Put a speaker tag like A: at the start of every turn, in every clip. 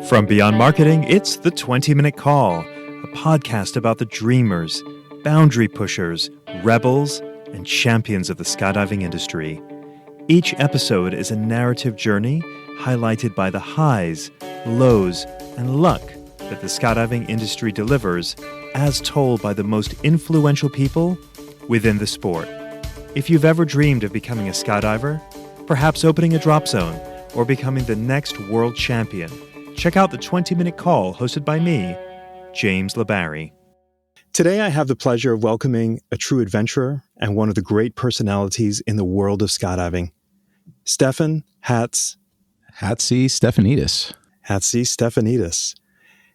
A: From Beyond Marketing, it's the 20-Minute Call, a podcast about the dreamers, boundary pushers, rebels, and champions of the skydiving industry. Each episode is a narrative journey highlighted by the highs, lows, and luck that the skydiving industry delivers, as told by the most influential people within the sport. If you've ever dreamed of becoming a skydiver, perhaps opening a drop zone, or becoming the next world champion, check out the 20-Minute Call hosted by me, James LeBarry. Today I have the pleasure of welcoming a true adventurer and one of the great personalities in the world of skydiving, Stefan Hatz.
B: Hatzistefandis.
A: Hatzistefandis.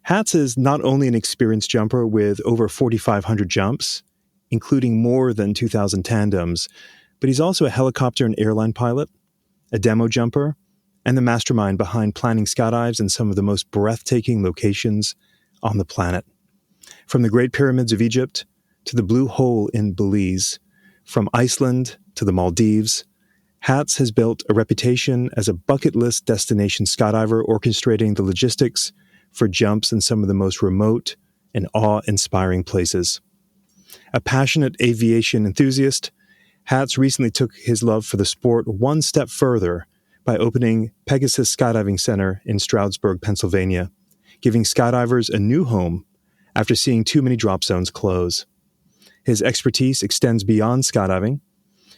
A: Hatz is not only an experienced jumper with over 4,500 jumps, including more than 2,000 tandems, but he's also a helicopter and airline pilot, a demo jumper, and the mastermind behind planning skydives in some of the most breathtaking locations on the planet. From the Great Pyramids of Egypt to the Blue Hole in Belize, from Iceland to the Maldives, Hatz has built a reputation as a bucket list destination skydiver orchestrating the logistics for jumps in some of the most remote and awe-inspiring places. A passionate aviation enthusiast, Hatz recently took his love for the sport one step further by opening Pegasus Skydive Center in Stroudsburg, Pennsylvania, giving skydivers a new home after seeing too many drop zones close. His expertise extends beyond skydiving.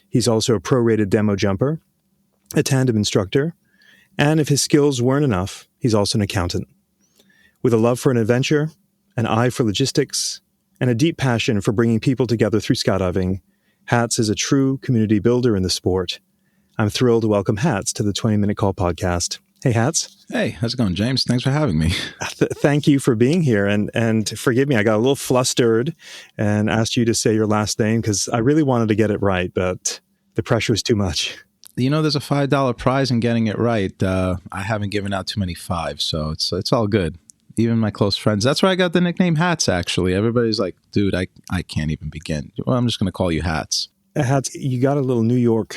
A: He's also a pro-rated demo jumper, a tandem instructor, and if his skills weren't enough, he's also an accountant. With a love for an adventure, an eye for logistics, and a deep passion for bringing people together through skydiving, Hatz is a true community builder in the sport. I'm thrilled to welcome Hatz to the 20-Minute Call podcast. Hey, Hatz.
B: Hey, how's it going, James? Thanks for having me.
A: Thank you for being here. And forgive me, I got a little flustered and asked you to say your last name because I really wanted to get it right, but the pressure was too much.
B: You know, there's a $5 prize in getting it right. I haven't given out too many fives, so it's all good. Even my close friends. That's where I got the nickname Hatz, actually. Everybody's like, dude, I can't even begin. Well, I'm just going to call you Hatz.
A: Hatz, you got a little New York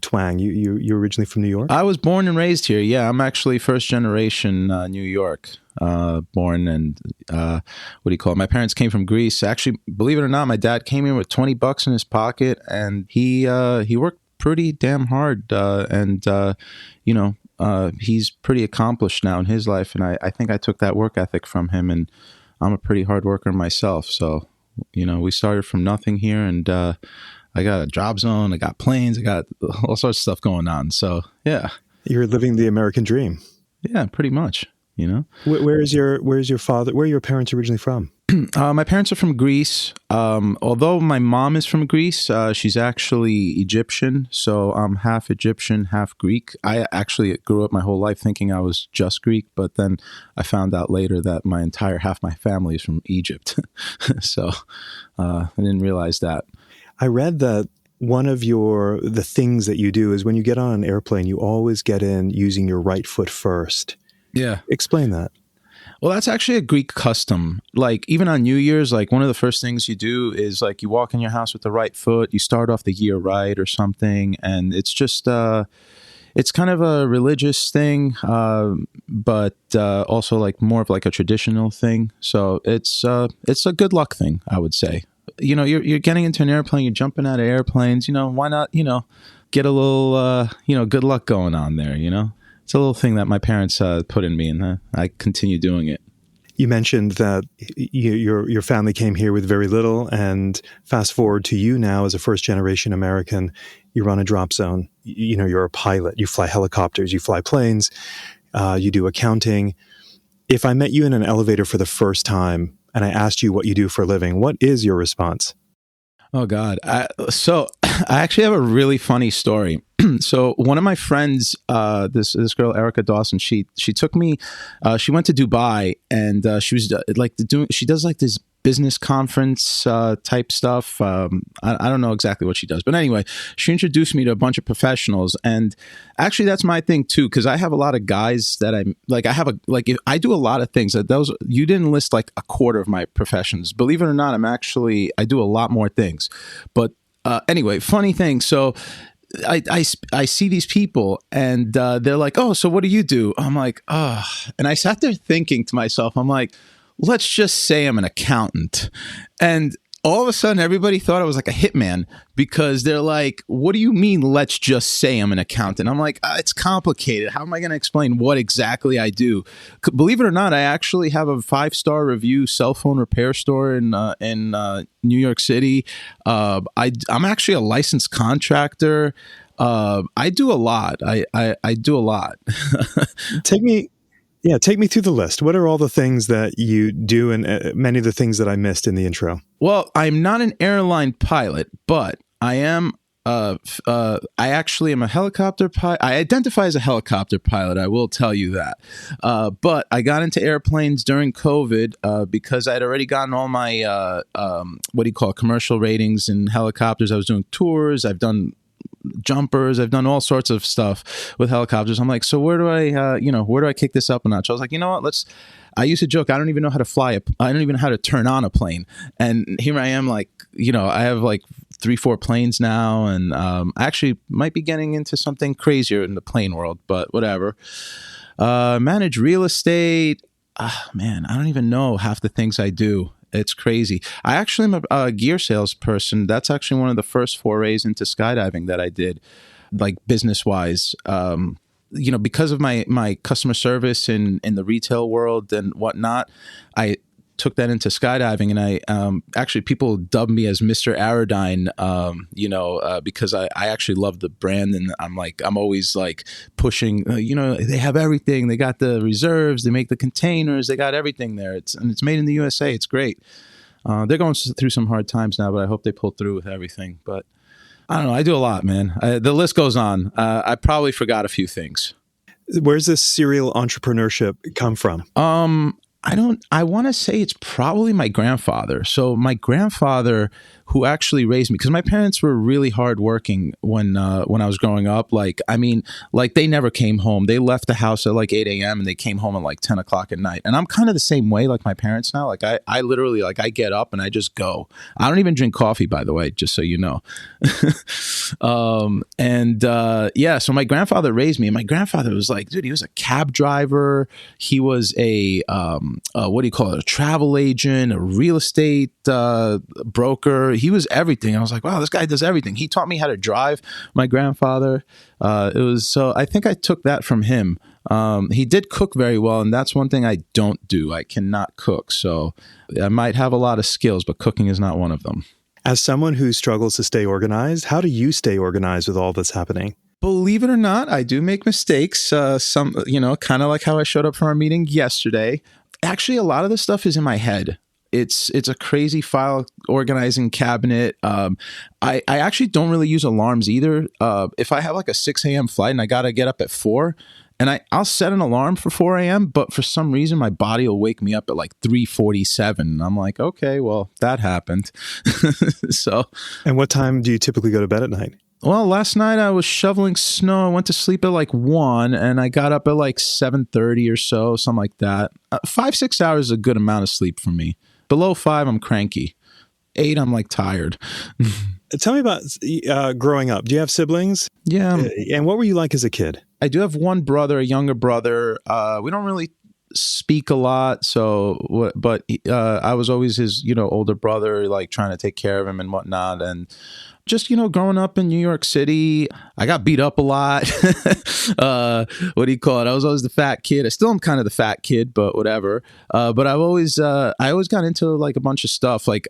A: twang. You're originally from New York?
B: I was born and raised here. Yeah, I'm actually first generation New York born. And what do you call it? My parents came from Greece. Actually, believe it or not, my dad came here with $20 in his pocket, and he worked pretty damn hard. He's pretty accomplished now in his life, and I think I took that work ethic from him, and I'm a pretty hard worker myself. So, we started from nothing here, and I got a drop zone, I got planes, I got all sorts of stuff going on. So, yeah. You're
A: living the American dream.
B: Yeah, pretty much,
A: Where is your father? Where are your parents originally from?
B: My parents are from Greece. Although my mom is from Greece, she's actually Egyptian. So I'm half Egyptian, half Greek. I actually grew up my whole life thinking I was just Greek, but then I found out later that half my family is from Egypt. So I didn't realize that.
A: I read that one of the things that you do is when you get on an airplane, you always get in using your right foot first.
B: Yeah.
A: Explain that.
B: Well, that's actually a Greek custom. Like even on New Year's, like one of the first things you do is like you walk in your house with the right foot, you start off the year right or something. And it's just, it's kind of a religious thing, but also like more of like a traditional thing. So it's a good luck thing, I would say. You're getting into an airplane, you're jumping out of airplanes, why not, get a little, good luck going on there, It's a little thing that my parents put in me, and I continue doing it.
A: You mentioned that your family came here with very little, and fast forward to you now as a first-generation American, you run a drop zone. You're a pilot. You fly helicopters. You fly planes. You do accounting. If I met you in an elevator for the first time and I asked you what you do for a living, what is your response?
B: Oh, God. So I actually have a really funny story. So one of my friends, this girl, Erica Dawson, she took me, she went to Dubai, and she was she does like this business conference type stuff. I don't know exactly what she does, but anyway, she introduced me to a bunch of professionals, and actually that's my thing too, because I have a lot of guys that I do a lot of things that those you didn't list like a quarter of my professions. Believe it or not, I do a lot more things. But anyway, funny thing. So I see these people and they're like, oh, so what do you do? I'm like, oh, and I sat there thinking to myself, I'm like, let's just say I'm an accountant. And all of a sudden, everybody thought I was like a hitman because they're like, what do you mean, let's just say I'm an accountant? I'm like, it's complicated. How am I going to explain what exactly I do? Believe it or not, I actually have a 5-star review cell phone repair store in New York City. I'm actually a licensed contractor. I do a lot. I do a lot.
A: Take me through the list. What are all the things that you do, and many of the things that I missed in the intro?
B: Well, I'm not an airline pilot, but I am. I actually am a helicopter pilot. I identify as a helicopter pilot. I will tell you that. But I got into airplanes during COVID because I'd already gotten all my commercial ratings in helicopters. I was doing tours. I've done jumpers. I've done all sorts of stuff with helicopters. I'm like, so where do I kick this up a notch? I was like, you know what? I used to joke, I don't even know how to fly. I don't even know how to turn on a plane. And here I am, like, I have like 3-4 planes now. And I actually might be getting into something crazier in the plane world, but whatever. Manage real estate. Man, I don't even know half the things I do. It's crazy. I actually am a gear salesperson. That's actually one of the first forays into skydiving that I did, like business-wise. Because of my customer service in the retail world and whatnot, I took that into skydiving, and I actually people dub me as Mr. Aerodyne, because I actually love the brand, and I'm always like pushing. They have everything. They got the reserves. They make the containers. They got everything there. It's made in the USA. It's great. They're going through some hard times now, but I hope they pull through with everything. But I don't know. I do a lot, man. The list goes on. I probably forgot a few things.
A: Where's this serial entrepreneurship come from?
B: I want to say it's probably my grandfather. So my grandfather, who actually raised me, because my parents were really hardworking when I was growing up. They never came home. They left the house at like 8 a.m. and they came home at like 10 o'clock at night. And I'm kind of the same way, like my parents now. Like I literally, like I get up and I just go. I don't even drink coffee, by the way, just so you know. So my grandfather raised me, and my grandfather was like, dude, he was a cab driver. He was a a travel agent, a real estate broker. He was everything. I was like, wow, this guy does everything. He taught me how to drive, my grandfather. I think I took that from him. He did cook very well, and that's one thing I don't do. I cannot cook. So I might have a lot of skills, but cooking is not one of them.
A: As someone who struggles to stay organized, how do you stay organized with all that's happening?
B: Believe it or not, I do make mistakes. Kind of like how I showed up for our meeting yesterday. Actually, a lot of the stuff is in my head. It's a crazy file organizing cabinet. I actually don't really use alarms either. If I have like a 6 a.m. flight and I got to get up at 4, and I'll set an alarm for 4 a.m., but for some reason my body will wake me up at like 3:47. And I'm like, okay, well, that happened. So. And
A: what time do you typically go to bed at night?
B: Well, last night I was shoveling snow. I went to sleep at like 1 and I got up at like 7:30 or so, something like that. 5-6 hours is a good amount of sleep for me. Below 5, I'm cranky. 8, I'm like tired.
A: Tell me about growing up. Do you have siblings?
B: Yeah.
A: And what were you like as a kid?
B: I do have one brother, a younger brother. We don't really speak a lot. But I was always his, older brother, like trying to take care of him and whatnot. And just, growing up in New York City, I got beat up a lot. I was always the fat kid. I still am kind of the fat kid, but whatever. But I always got into like a bunch of stuff. Like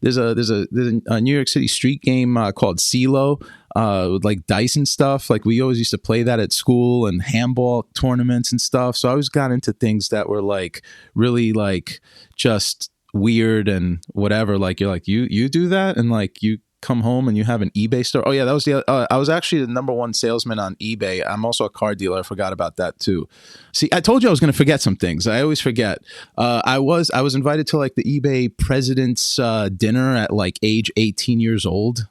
B: there's a New York City street game called CeeLo. With like dice and stuff. Like we always used to play that at school, and handball tournaments and stuff. So I always got into things that were like really like just weird and whatever. Like you're like, you do that, and like you come home and you have an eBay store. Oh yeah, that was I was actually the number one salesman on eBay. I'm also a car dealer. I forgot about that too. See, I told you I was going to forget some things. I always forget. I was invited to like the eBay president's dinner at like age 18 years old.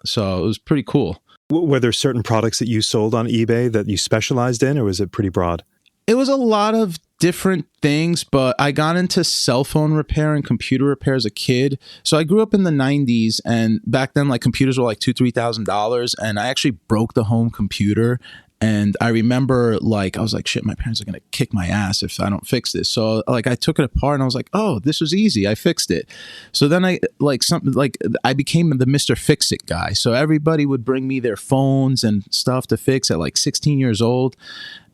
B: So it was pretty cool.
A: Were there certain products that you sold on eBay that you specialized in, or was it pretty broad?
B: It was a lot of different things, but I got into cell phone repair and computer repair as a kid. So I grew up in the 90s, and back then like computers were like $2,000-$3,000, and I actually broke the home computer. And I remember like I was like, shit, my parents are gonna kick my ass if I don't fix this. So like I took it apart and I was like, oh, this was easy. I fixed it. So then I became the Mr. Fix It guy. So everybody would bring me their phones and stuff to fix at like 16 years old.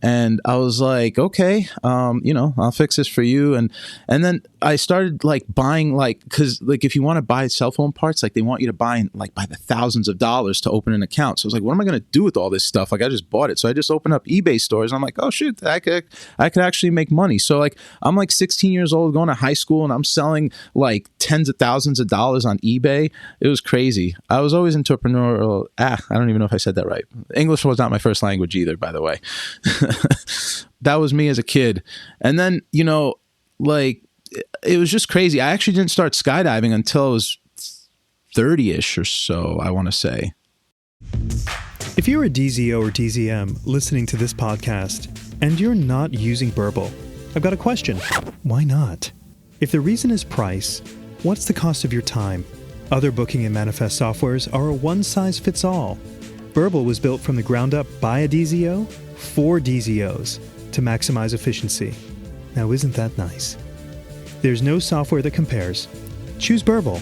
B: And I was like, okay, I'll fix this for you. And then I started like buying because like if you want to buy cell phone parts, like they want you to buy by the thousands of dollars to open an account. So I was like, what am I going to do with all this stuff? Like I just bought it. So I just opened up eBay stores. And I'm like, oh shit, I could actually make money. So like I'm like 16 years old going to high school and I'm selling like tens of thousands of dollars on eBay. It was crazy. I was always entrepreneurial. I don't even know if I said that right. English was not my first language either, by the way. That was me as a kid. And then, like it was just crazy. I actually didn't start skydiving until I was 30-ish or so, I want to say.
A: If you're a DZO or DZM listening to this podcast and you're not using Burble, I've got a question. Why not? If the reason is price, what's the cost of your time? Other booking and manifest softwares are a one-size-fits-all. Burble was built from the ground up by a DZO for DZOs to maximize efficiency. Now, isn't that nice? There's no software that compares. Choose Burble.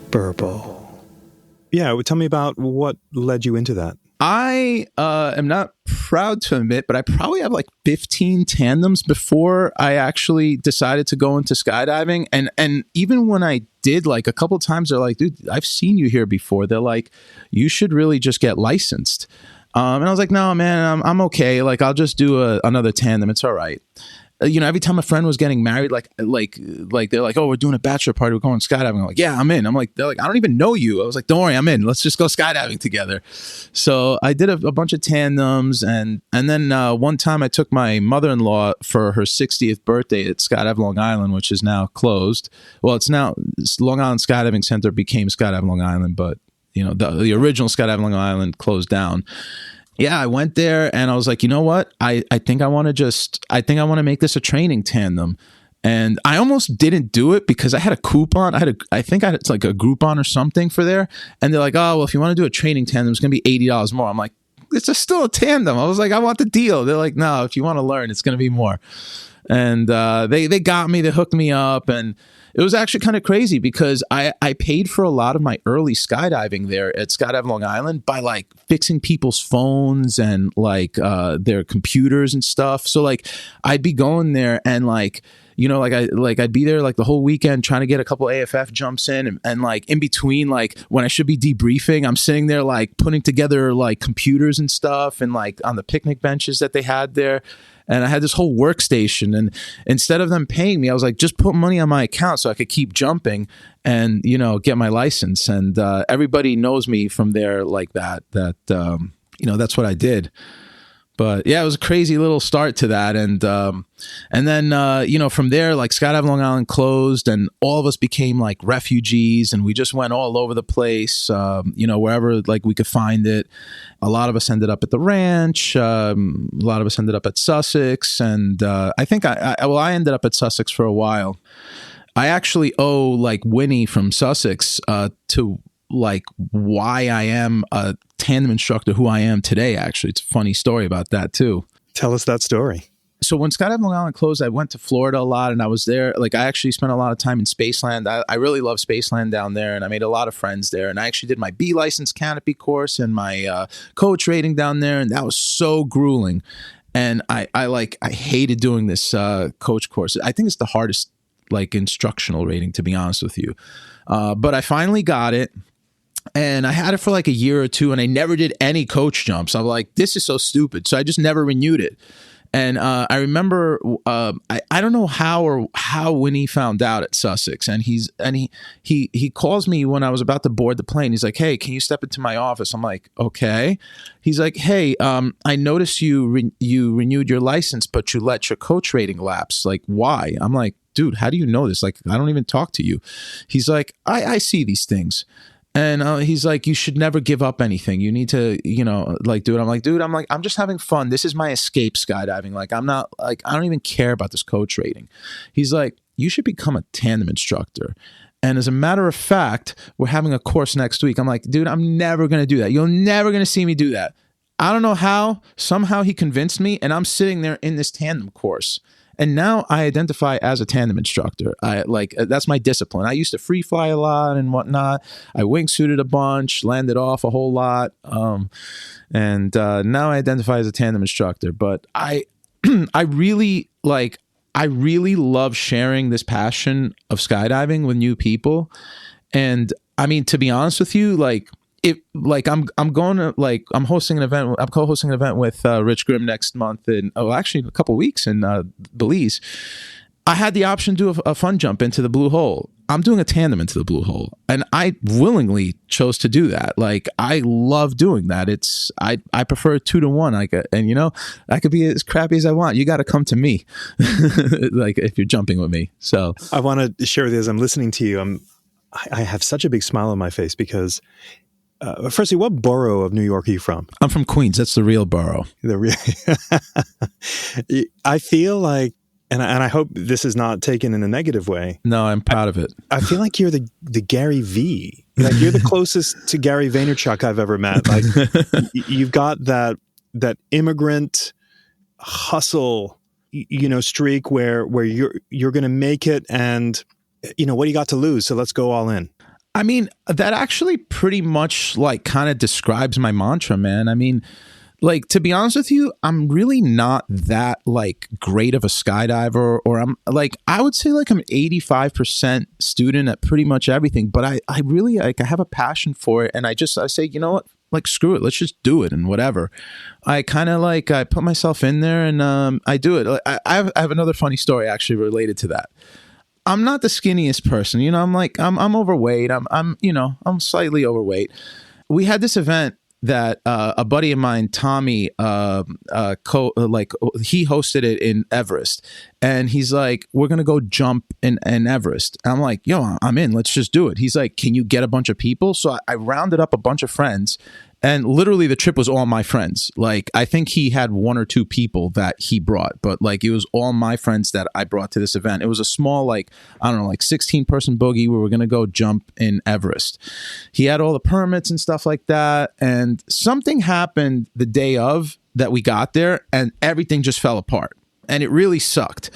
A: Burble. Yeah, tell me about what led you into that.
B: I am not proud to admit, but I probably have like 15 tandems before I actually decided to go into skydiving. And even when I did, like a couple of times, they're like, dude, I've seen you here before. They're like, you should really just get licensed. And I was like, no, man, I'm okay. Like, I'll just do another tandem. It's all right. Every time a friend was getting married, like they're like, oh, we're doing a bachelor party, we're going skydiving. I'm like, yeah, I'm in. They're like, I don't even know you. I was like, don't worry, I'm in. Let's just go skydiving together. So I did a bunch of tandems, and then one time I took my mother-in-law for her 60th birthday at Skydive Long Island, which is now closed. Well, it's Long Island Skydiving Center became Skydive Long Island, but the original Skydive Long Island closed down. Yeah, I went there and I was like, you know what? I think I want to make this a training tandem. And I almost didn't do it because I had a coupon. I think it's like a Groupon or something for there. And they're like, oh, well, if you want to do a training tandem, it's going to be $80 more. I'm like, it's still a tandem. I was like, I want the deal. They're like, no, if you want to learn, it's going to be more. And they got me, they hooked me up, and it was actually kind of crazy because I paid for a lot of my early skydiving there at Skydive Long Island by like fixing people's phones and like their computers and stuff. So like I'd be going there and like, I'd be there like the whole weekend trying to get a couple AFF jumps in, and like in between, like when I should be debriefing, I'm sitting there like putting together like computers and stuff and like on the picnic benches that they had there. And I had this whole workstation, and instead of them paying me, I was like, just put money on my account so I could keep jumping and, get my license. And everybody knows me from there like that, that's what I did. But yeah, it was a crazy little start to that. And then, from there, like Skydive Long Island closed and all of us became like refugees, and we just went all over the place, wherever like we could find it. A lot of us ended up at the ranch. A lot of us ended up at Sussex. And I think I ended up at Sussex for a while. I actually owe like Winnie from Sussex to like why I am a tandem instructor who I am today. Actually, it's a funny story about that too.
A: Tell us that story.
B: So when Skydive Long Island closed, I went to Florida a lot, and I was there. Like I actually spent a lot of time in Spaceland. I really love Spaceland down there, and I made a lot of friends there. And I actually did my B license canopy course and my coach rating down there, and that was so grueling. And I hated doing this coach course. I think it's the hardest like instructional rating, to be honest with you. But I finally got it. And I had it for like a year or two, and I never did any coach jumps. I'm like, this is so stupid. So I just never renewed it. And I remember, I don't know how Winnie found out at Sussex, and he calls me when I was about to board the plane. He's like, hey, can you step into my office? I'm like, okay. He's like, hey, I noticed you renewed your license, but you let your coach rating lapse. Like, why? I'm like, dude, how do you know this? Like, I don't even talk to you. He's like, I see these things. And he's like, you should never give up anything. You need to, like, do it. I'm like, dude, I'm just having fun. This is my escape skydiving. Like, I'm not, like, I don't even care about this coach rating. He's like, you should become a tandem instructor. And as a matter of fact, we're having a course next week. I'm like, dude, I'm never going to do that. You're never going to see me do that. I don't know how. Somehow he convinced me, and I'm sitting there in this tandem course. And now I identify as a tandem instructor. That's my discipline. I used to free fly a lot and whatnot. I wingsuited a bunch, landed off a whole lot. And now I identify as a tandem instructor. But I really love sharing this passion of skydiving with new people. And I mean, to be honest with you, I'm hosting an event. I'm co-hosting an event with Rich Grimm next month actually a couple weeks in Belize. I had the option to do a fun jump into the blue hole. I'm doing a tandem into the blue hole, and I willingly chose to do that. Like, I love doing that. I prefer 2-to-1. I could be as crappy as I want. You got to come to me, like, if you're jumping with me. So
A: I want to share with you as I'm listening to you. I have such a big smile on my face because. Firstly, what borough of New York are you from?
B: I'm from Queens. That's the real borough.
A: I feel like, and I hope this is not taken in a negative way.
B: No, I'm proud of it.
A: I feel like you're the Gary V. Like, you're the closest to Gary Vaynerchuk I've ever met. Like, you've got that immigrant hustle, streak where you're going to make it, and what do you got to lose? So let's go all in.
B: I mean, that actually pretty much like kind of describes my mantra, man. I mean, like, to be honest with you, I'm really not that like great of a skydiver, or I'm like, I would say like I'm an 85% student at pretty much everything, but I really like, I have a passion for it. And I say, you know what, like, screw it. Let's just do it and whatever. I kind of like, I put myself in there and I do it. I have another funny story actually related to that. I'm not the skinniest person, I'm overweight. I'm slightly overweight. We had this event that a buddy of mine, Tommy, he hosted it in Everest, and he's like, "We're gonna go jump in Everest." And I'm like, "Yo, I'm in. Let's just do it." He's like, "Can you get a bunch of people?" So I rounded up a bunch of friends. And literally the trip was all my friends. Like, I think he had 1 or 2 people that he brought, but like, it was all my friends that I brought to this event. It was a small, 16-person boogie. We were going to go jump in Everest. He had all the permits and stuff like that. And something happened the day of that we got there, and everything just fell apart. And it really sucked.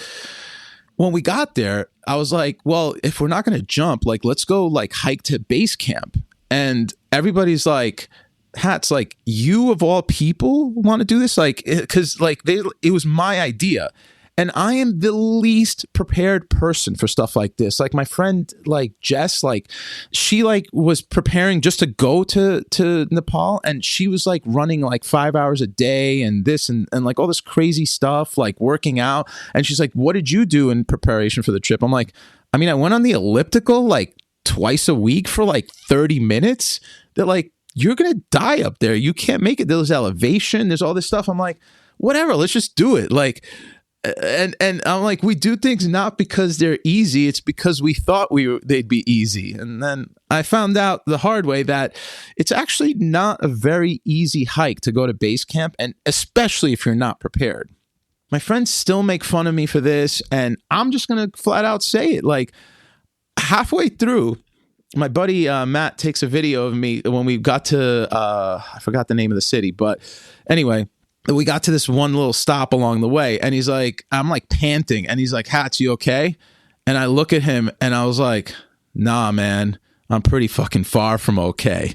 B: When we got there, I was like, well, if we're not going to jump, like, let's go like hike to base camp. And everybody's like, Hatz, like, you of all people want to do this? Like, because like it was my idea, and I am the least prepared person for stuff like this. Like, my friend, like Jess, like, she like was preparing just to go to Nepal, and she was like running like 5 hours a day and this and like all this crazy stuff, like working out. And she's like, what did you do in preparation for the trip? I'm like, I mean, I went on the elliptical like twice a week for like 30 minutes. They're like, you're going to die up there. You can't make it. There's elevation. There's all this stuff. I'm like, whatever, let's just do it. Like, and I'm like, we do things not because they're easy. It's because we thought they'd be easy. And then I found out the hard way that it's actually not a very easy hike to go to base camp. And especially if you're not prepared. My friends still make fun of me for this. And I'm just going to flat out say it. Like, halfway through, my buddy Matt takes a video of me when we got to, I forgot the name of the city, but anyway, we got to this one little stop along the way, and he's like, I'm like panting, and he's like, Hatz, you okay? And I look at him, and I was like, nah, man, I'm pretty fucking far from okay.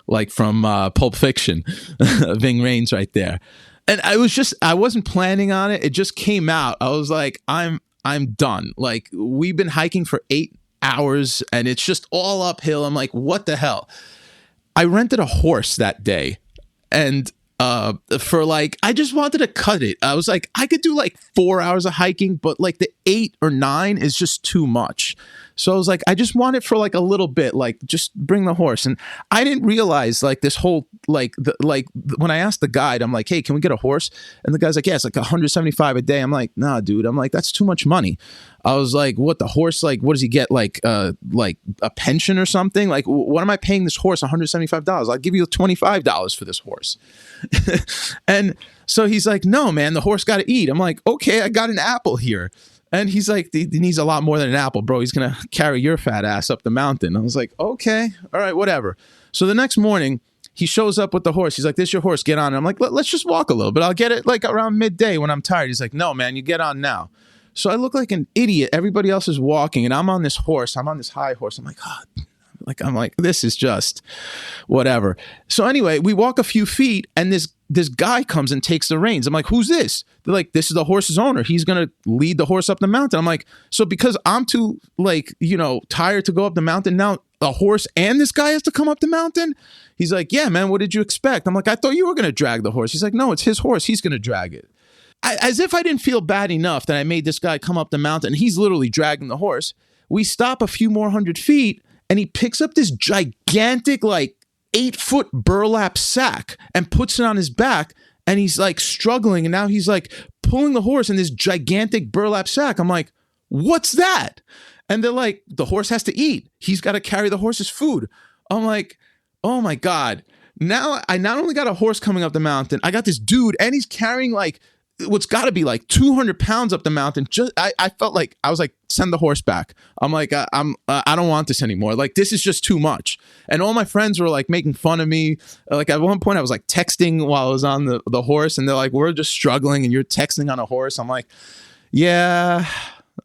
B: Like from Pulp Fiction, Ving Rhames right there. And I wasn't planning on it. It just came out. I was like, I'm done. Like, we've been hiking for 8 hours and it's just all uphill. I'm like, what the hell? I rented a horse that day, and for like, I just wanted to cut it. I was like, I could do like 4 hours of hiking, but like the 8 or 9 is just too much. So I was like, I just want it for like a little bit, like just bring the horse. And I didn't realize like this whole when I asked the guide, I'm like, hey, can we get a horse? And the guy's like, yeah, it's like 175 a day. I'm like, nah, dude. I'm like, that's too much money. I was like, what, the horse, like, what does he get? Like a pension or something? Like, what am I paying this horse $175? I'll give you $25 for this horse. And so he's like, no, man, the horse got to eat. I'm like, okay, I got an apple here. And he's like, he needs a lot more than an apple, bro. He's going to carry your fat ass up the mountain. I was like, okay, all right, whatever. So the next morning, he shows up with the horse. He's like, this is your horse, get on. And I'm like, let's just walk a little bit. I'll get it like around midday when I'm tired. He's like, no, man, you get on now. So I look like an idiot. Everybody else is walking, and I'm on this horse. I'm on this high horse. I'm like, I'm like, this is just whatever. So anyway, we walk a few feet, and this guy comes and takes the reins. I'm like, who's this? They're like, this is the horse's owner. He's going to lead the horse up the mountain. I'm like, so because I'm too, like, tired to go up the mountain, now a horse and this guy has to come up the mountain? He's like, yeah, man, what did you expect? I'm like, I thought you were going to drag the horse. He's like, no, it's his horse. He's going to drag it. As if I didn't feel bad enough that I made this guy come up the mountain. He's literally dragging the horse. We stop a few more 100 feet, and he picks up this gigantic, like, 8-foot burlap sack and puts it on his back, and he's like struggling, and now he's like pulling the horse in this gigantic burlap sack. I'm like, what's that? And they're like, the horse has to eat. He's got to carry the horse's food. I'm like, oh my God. Now I not only got a horse coming up the mountain, I got this dude, and he's carrying like what's got to be like 200 pounds up the mountain. I felt like, I was like, send the horse back. I'm like, I don't want this anymore. Like, this is just too much. And all my friends were like making fun of me. Like at one point I was like texting while I was on the horse, and they're like, we're just struggling and you're texting on a horse. I'm like, yeah,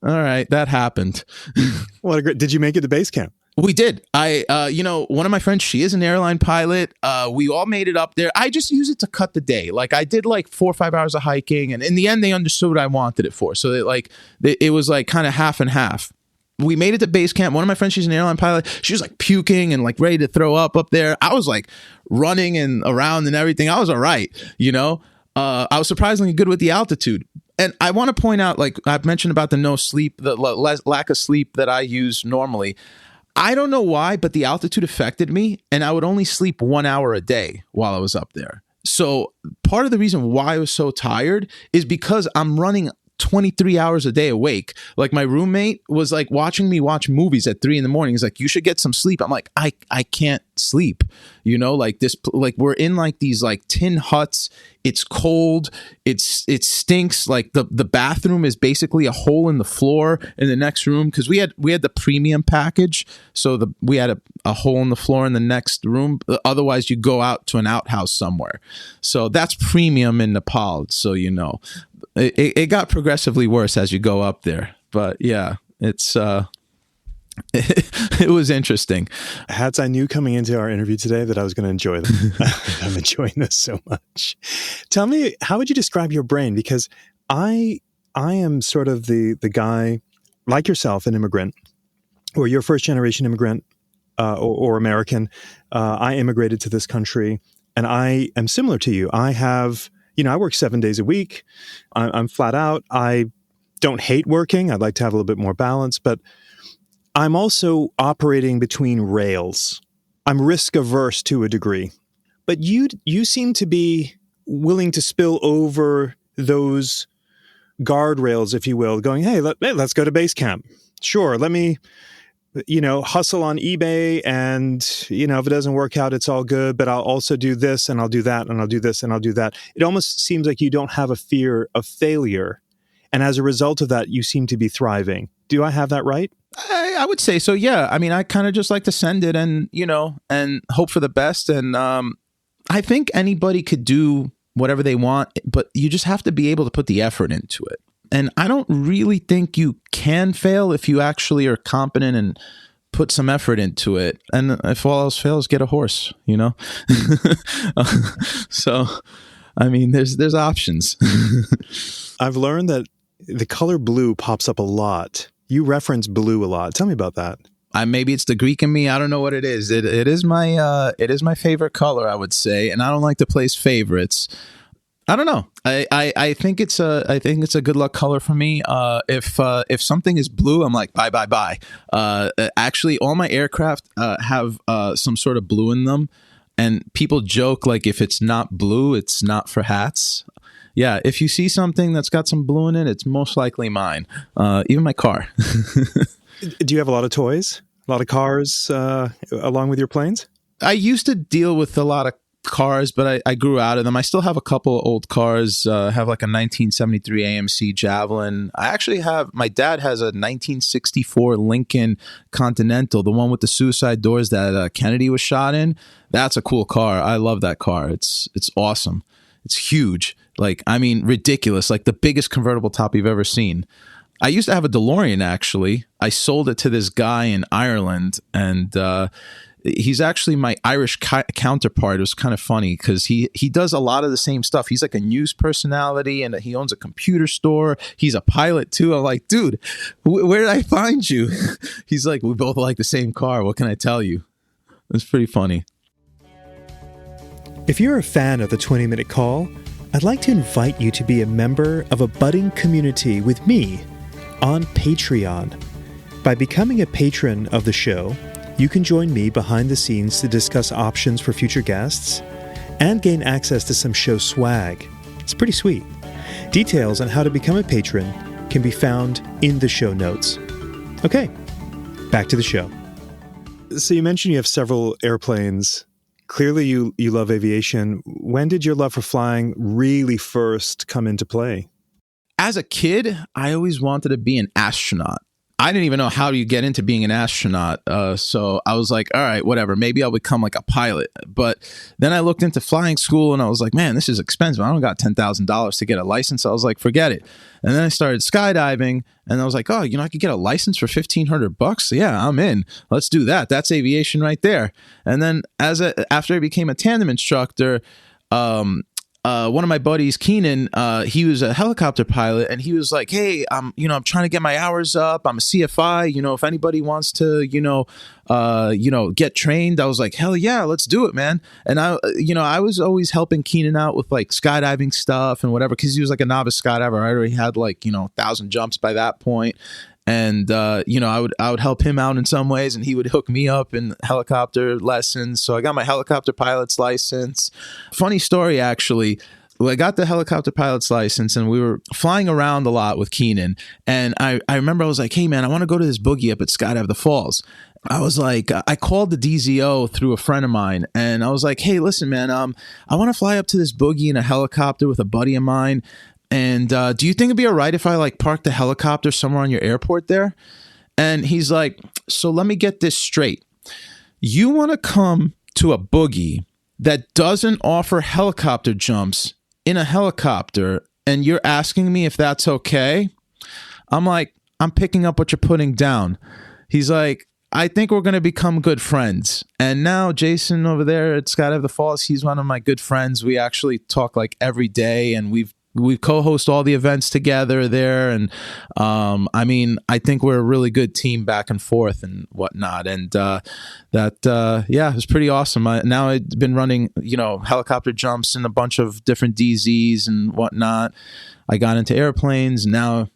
B: all right, that happened.
A: Did you make it to base camp?
B: We did. One of my friends, she is an airline pilot. We all made it up there. I just use it to cut the day. Like, I did like 4 or 5 hours of hiking, and in the end, they understood what I wanted it for. So it was like kind of half and half. We made it to base camp. One of my friends, she's an airline pilot. She was like puking and like ready to throw up there. I was like running and around and everything. I was all right. I was surprisingly good with the altitude. And I want to point out, like I've mentioned about the no sleep, the lack of sleep that I use normally. I don't know why, but the altitude affected me, and I would only sleep 1 hour a day while I was up there. So part of the reason why I was so tired is because I'm running 23 hours a day awake. Like, my roommate was like watching me watch movies at 3 a.m. He's like, you should get some sleep. I'm like, I can't sleep. Like this, like we're in like these like tin huts. It's cold. It stinks. Like the bathroom is basically a hole in the floor in the next room, because we had the premium package. So we had a hole in the floor in the next room. Otherwise, you go out to an outhouse somewhere. So that's premium in Nepal. So it got progressively worse as you go up there. But yeah, it's it was interesting.
A: Hatz, I knew coming into our interview today that I was going to enjoy them. I'm enjoying this so much. Tell me, how would you describe your brain? Because I am sort of the guy, like yourself, an immigrant, or you're a first generation immigrant or American. I immigrated to this country, and I am similar to you. I have, I work 7 days a week. I'm flat out. I don't hate working. I'd like to have a little bit more balance, but I'm also operating between rails. I'm risk averse to a degree, but you seem to be willing to spill over those guardrails, if you will, going, hey, let's go to base camp. Sure, let me, hustle on eBay, and, if it doesn't work out, it's all good, but I'll also do this, and I'll do that, and I'll do this, and I'll do that. It almost seems like you don't have a fear of failure, and as a result of that, you seem to be thriving. Do I have that right?
B: I would say so, yeah. I mean, I kind of just like to send it and, and hope for the best. And I think anybody could do whatever they want, but you just have to be able to put the effort into it. And I don't really think you can fail if you actually are competent and put some effort into it. And if all else fails, get a horse, So, I mean, there's options.
A: I've learned that the color blue pops up a lot. You reference blue a lot. Tell me about that.
B: Maybe it's the Greek in me. I don't know what it is. It is my favorite color, I would say, and I don't like to place favorites. I don't know. I think it's a good luck color for me. If something is blue, I'm like bye. Actually, all my aircraft have some sort of blue in them. And people joke like if it's not blue, it's not for Hatz. Yeah, if you see something that's got some blue in it, it's most likely mine. Even my car.
A: Do you have a lot of toys? A lot of cars along with your planes?
B: I used to deal with a lot of cars, but I grew out of them. I still have a couple of old cars. I have like a 1973 AMC Javelin. I actually have, my dad has a 1964 Lincoln Continental, the one with the suicide doors that Kennedy was shot in. That's a cool car. I love that car. It's awesome. It's huge. Like, I mean, ridiculous. Like the biggest convertible top you've ever seen. I used to have a DeLorean, actually. I sold it to this guy in Ireland, and he's actually my Irish counterpart. It was kind of funny because he does a lot of the same stuff. He's like a news personality, and he owns a computer store. He's a pilot too. I'm like, dude, where did I find you? He's like, we both like the same car. What can I tell you? It's pretty funny.
A: If you're a fan of the 20-Minute Call, I'd like to invite you to be a member of a budding community with me on Patreon. By becoming a patron of the show, you can join me behind the scenes to discuss options for future guests and gain access to some show swag. It's pretty sweet. Details on how to become a patron can be found in the show notes. Okay, back to the show. So you mentioned you have several airplanes. Clearly you love aviation. When did your love for flying really first come into play?
B: As a kid, I always wanted to be an astronaut. I didn't even know how you get into being an astronaut. So I was like, all right, whatever. Maybe I'll become like a pilot. But then I looked into flying school and I was like, man, this is expensive. I don't got $10,000 to get a license. I was like, forget it. And then I started skydiving and I was like, oh, I could get a license for $1,500. Yeah, I'm in. Let's do that. That's aviation right there. And then after I became a tandem instructor, one of my buddies, Keenan, he was a helicopter pilot, and he was like, "Hey, I'm trying to get my hours up. I'm a CFI. If anybody wants to, get trained." I was like, "Hell yeah, let's do it, man!" And I was always helping Keenan out with like skydiving stuff and whatever, because he was like a novice skydiver. I already had like 1,000 jumps by that point. And, I would help him out in some ways, and he would hook me up in helicopter lessons. So I got my helicopter pilot's license. Funny story, actually. I got the helicopter pilot's license, and we were flying around a lot with Keenan. And I remember I was like, hey, man, I want to go to this boogie up at Skydive the Falls. I was like, I called the DZO through a friend of mine, and I was like, hey, listen, man, I want to fly up to this boogie in a helicopter with a buddy of mine. And do you think it'd be all right if I like park the helicopter somewhere on your airport there? And he's like, so let me get this straight. You want to come to a boogie that doesn't offer helicopter jumps in a helicopter, and you're asking me if that's okay? I'm like, I'm picking up what you're putting down. He's like, I think we're going to become good friends. And now Jason over there at Skydive the Falls, he's one of my good friends. We actually talk like every day, and we co-host all the events together there. And I think we're a really good team back and forth and whatnot. And it was pretty awesome. Now I've been running, helicopter jumps in a bunch of different DZs and whatnot. I got into airplanes. Now,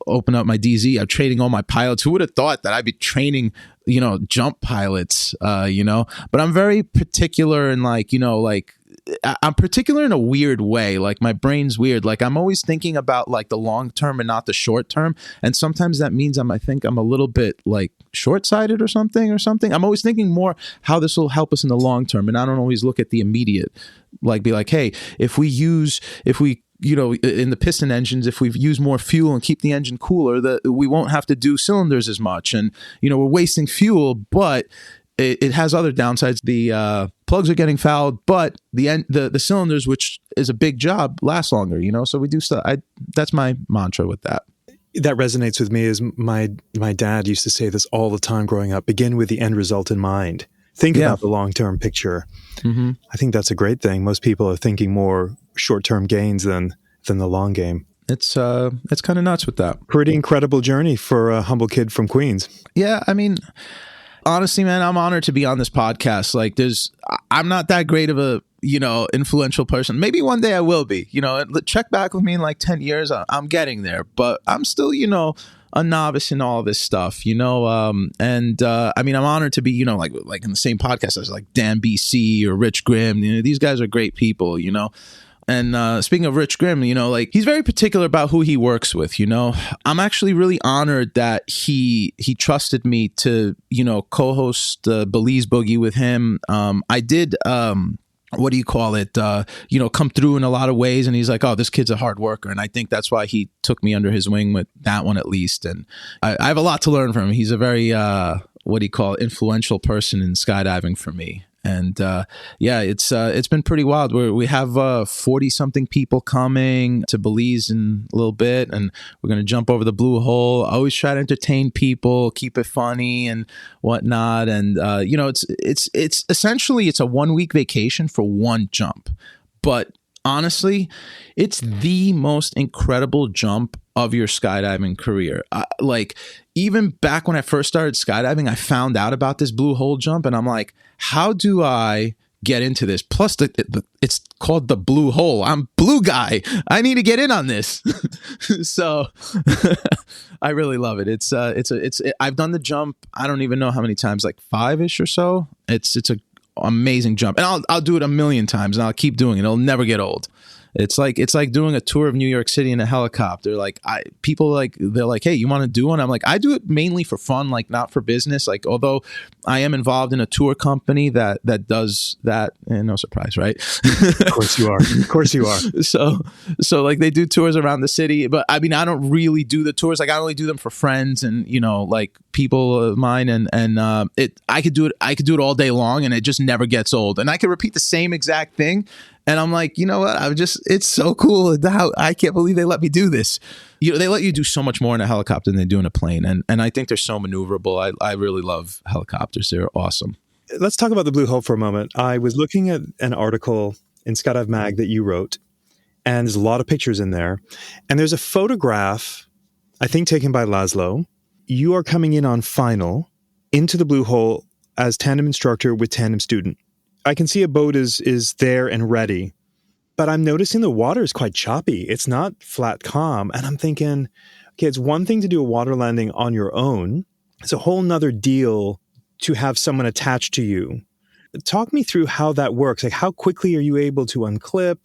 B: open up my DZ. I'm training all my pilots. Who would have thought that I'd be training, jump pilots, but I'm very particular in I'm particular in a weird way. Like my brain's weird. Like I'm always thinking about like the long term and not the short term. And sometimes that means I think I'm a little bit like short-sighted or something. I'm always thinking more how this will help us in the long term. And I don't always look at the immediate, like be like, hey, if we in the piston engines, if we use more fuel and keep the engine cooler, we won't have to do cylinders as much. And, we're wasting fuel, but it has other downsides. The plugs are getting fouled, but the cylinders, which is a big job, last longer. So we do stuff. That's my mantra with that.
A: That resonates with me. As my dad used to say this all the time growing up. Begin with the end result in mind. Think about the long term picture. Mm-hmm. I think that's a great thing. Most people are thinking more short term gains than the long game.
B: It's kind of nuts with that.
A: Pretty incredible journey for a humble kid from Queens.
B: Yeah, honestly, man, I'm honored to be on this podcast. Like I'm not that great of a influential person. Maybe one day I will be. Check back with me in like 10 years. I'm getting there, but I'm still, a novice in all this stuff, I mean, I'm honored to be, like in the same podcast as like Dan BC or Rich Grimm. These guys are great people, And speaking of Rich Grimm, like he's very particular about who he works with. I'm actually really honored that he trusted me to co-host the Belize Boogie with him. I did. What do you call it? Come through in a lot of ways. And he's like, oh, this kid's a hard worker. And I think that's why he took me under his wing with that one, at least. And I have a lot to learn from him. He's a very, influential person in skydiving for me. And it's been pretty wild. We have 40 something people coming to Belize in a little bit, and we're going to jump over the blue hole. I always try to entertain people, keep it funny and whatnot. And it's essentially it's a 1 week vacation for one jump, but honestly, it's the most incredible jump of your skydiving career. Even back when I first started skydiving, I found out about this blue hole jump, and I'm like, how do I get into this? Plus, it's called the blue hole. I'm blue guy. I need to get in on this. So I really love it. I've done the jump. I don't even know how many times, like 5-ish or so. It's a amazing jump, and I'll do it a million times, and I'll keep doing it. It'll never get old. It's like doing a tour of New York City in a helicopter. They're like, hey, you want to do one? I'm like, I do it mainly for fun, like not for business. Like, although I am involved in a tour company that does that, and no surprise, right?
A: Of course you are. Of course you are.
B: So like they do tours around the city, but I mean, I don't really do the tours. Like I only do them for friends and like people of mine, and I could do it all day long, and it just never gets old. And I could repeat the same exact thing. And I'm like, you know what? It's so cool. I can't believe they let me do this. They let you do so much more in a helicopter than they do in a plane. And I think they're so maneuverable. I really love helicopters. They're awesome.
A: Let's talk about the blue hole for a moment. I was looking at an article in Skydive Mag that you wrote, and there's a lot of pictures in there. And there's a photograph, I think taken by Laszlo. You are coming in on final into the blue hole as tandem instructor with tandem student. I can see a boat is there and ready, but I'm noticing the water is quite choppy. It's not flat calm. And I'm thinking, okay, it's one thing to do a water landing on your own. It's a whole nother deal to have someone attached to you. Talk me through how that works. Like, how quickly are you able to unclip?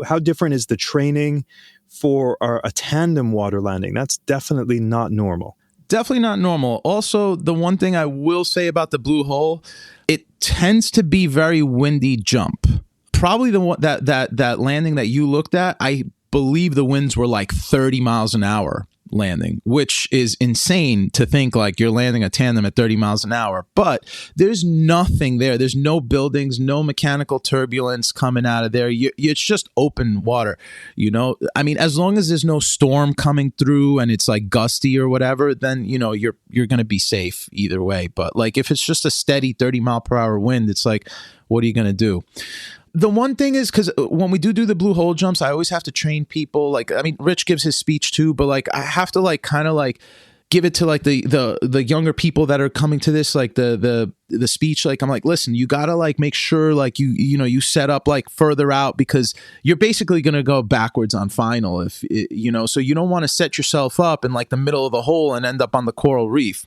A: How different is the training for a tandem water landing? That's definitely not normal.
B: Definitely not normal. Also, the one thing I will say about the blue hole, it tends to be very windy jump. Probably the one that landing that you looked at, I believe the winds were like 30 miles an hour landing, which is insane to think like you're landing a tandem at 30 miles an hour. But there's nothing there. There's no buildings, no mechanical turbulence coming out of there. It's just open water, I mean, as long as there's no storm coming through and it's like gusty or whatever, then, you're going to be safe either way. But like if it's just a steady 30 mile per hour wind, it's like, what are you going to do? The one thing is, because when we do the blue hole jumps, I always have to train people. Like, I mean, Rich gives his speech too, but like I have to like kind of like give it to like the younger people that are coming to this, like the speech. Like I'm like, listen, you gotta like make sure like you set up like further out, because you're basically gonna go backwards on final so you don't want to set yourself up in like the middle of the hole and end up on the coral reef.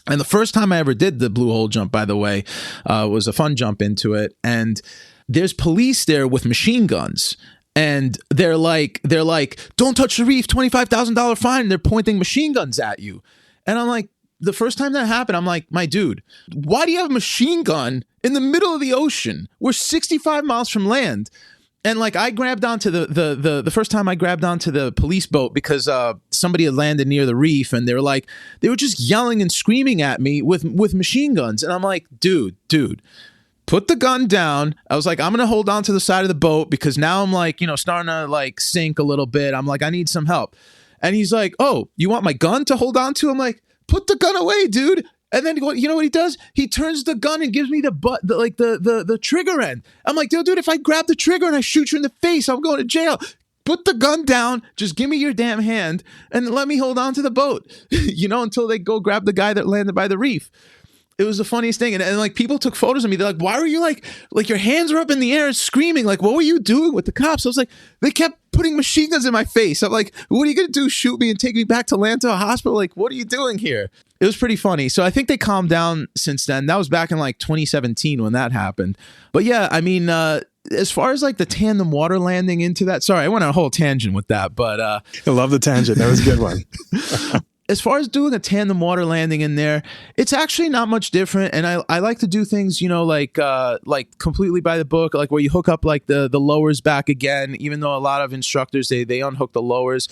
B: And the first time I ever did the blue hole jump, by the way, was a fun jump into it, and there's police there with machine guns, and they're like, don't touch the reef, $25,000 fine. And they're pointing machine guns at you. And I'm like, the first time that happened, I'm like, my dude, why do you have a machine gun in the middle of the ocean? We're 65 miles from land. And like I grabbed onto the first time I grabbed onto the police boat because somebody had landed near the reef, and they were just yelling and screaming at me with machine guns. And I'm like, dude, put the gun down. I was like, I'm going to hold on to the side of the boat because now I'm like, starting to like sink a little bit. I'm like, I need some help. And he's like, oh, you want my gun to hold on to? I'm like, put the gun away, dude. And then you know what he does? He turns the gun and gives me the trigger end. I'm like, dude, if I grab the trigger and I shoot you in the face, I'm going to jail. Put the gun down. Just give me your damn hand and let me hold on to the boat, until they go grab the guy that landed by the reef. It was the funniest thing. And like people took photos of me. They're like, why were you like your hands were up in the air screaming? Like, what were you doing with the cops? I was like, they kept putting machine guns in my face. I'm like, what are you going to do? Shoot me and take me back to land to a hospital? Like, what are you doing here? It was pretty funny. So I think they calmed down since then. That was back in like 2017 when that happened. But yeah, I mean, as far as like the tandem water landing into that, sorry, I went on a whole tangent with that, but I
A: love the tangent. That was a good one.
B: As far as doing a tandem water landing in there, it's actually not much different. And I like to do things, you know, like completely by the book, like where you hook up like the lowers back again, even though a lot of instructors, they unhook the lowers,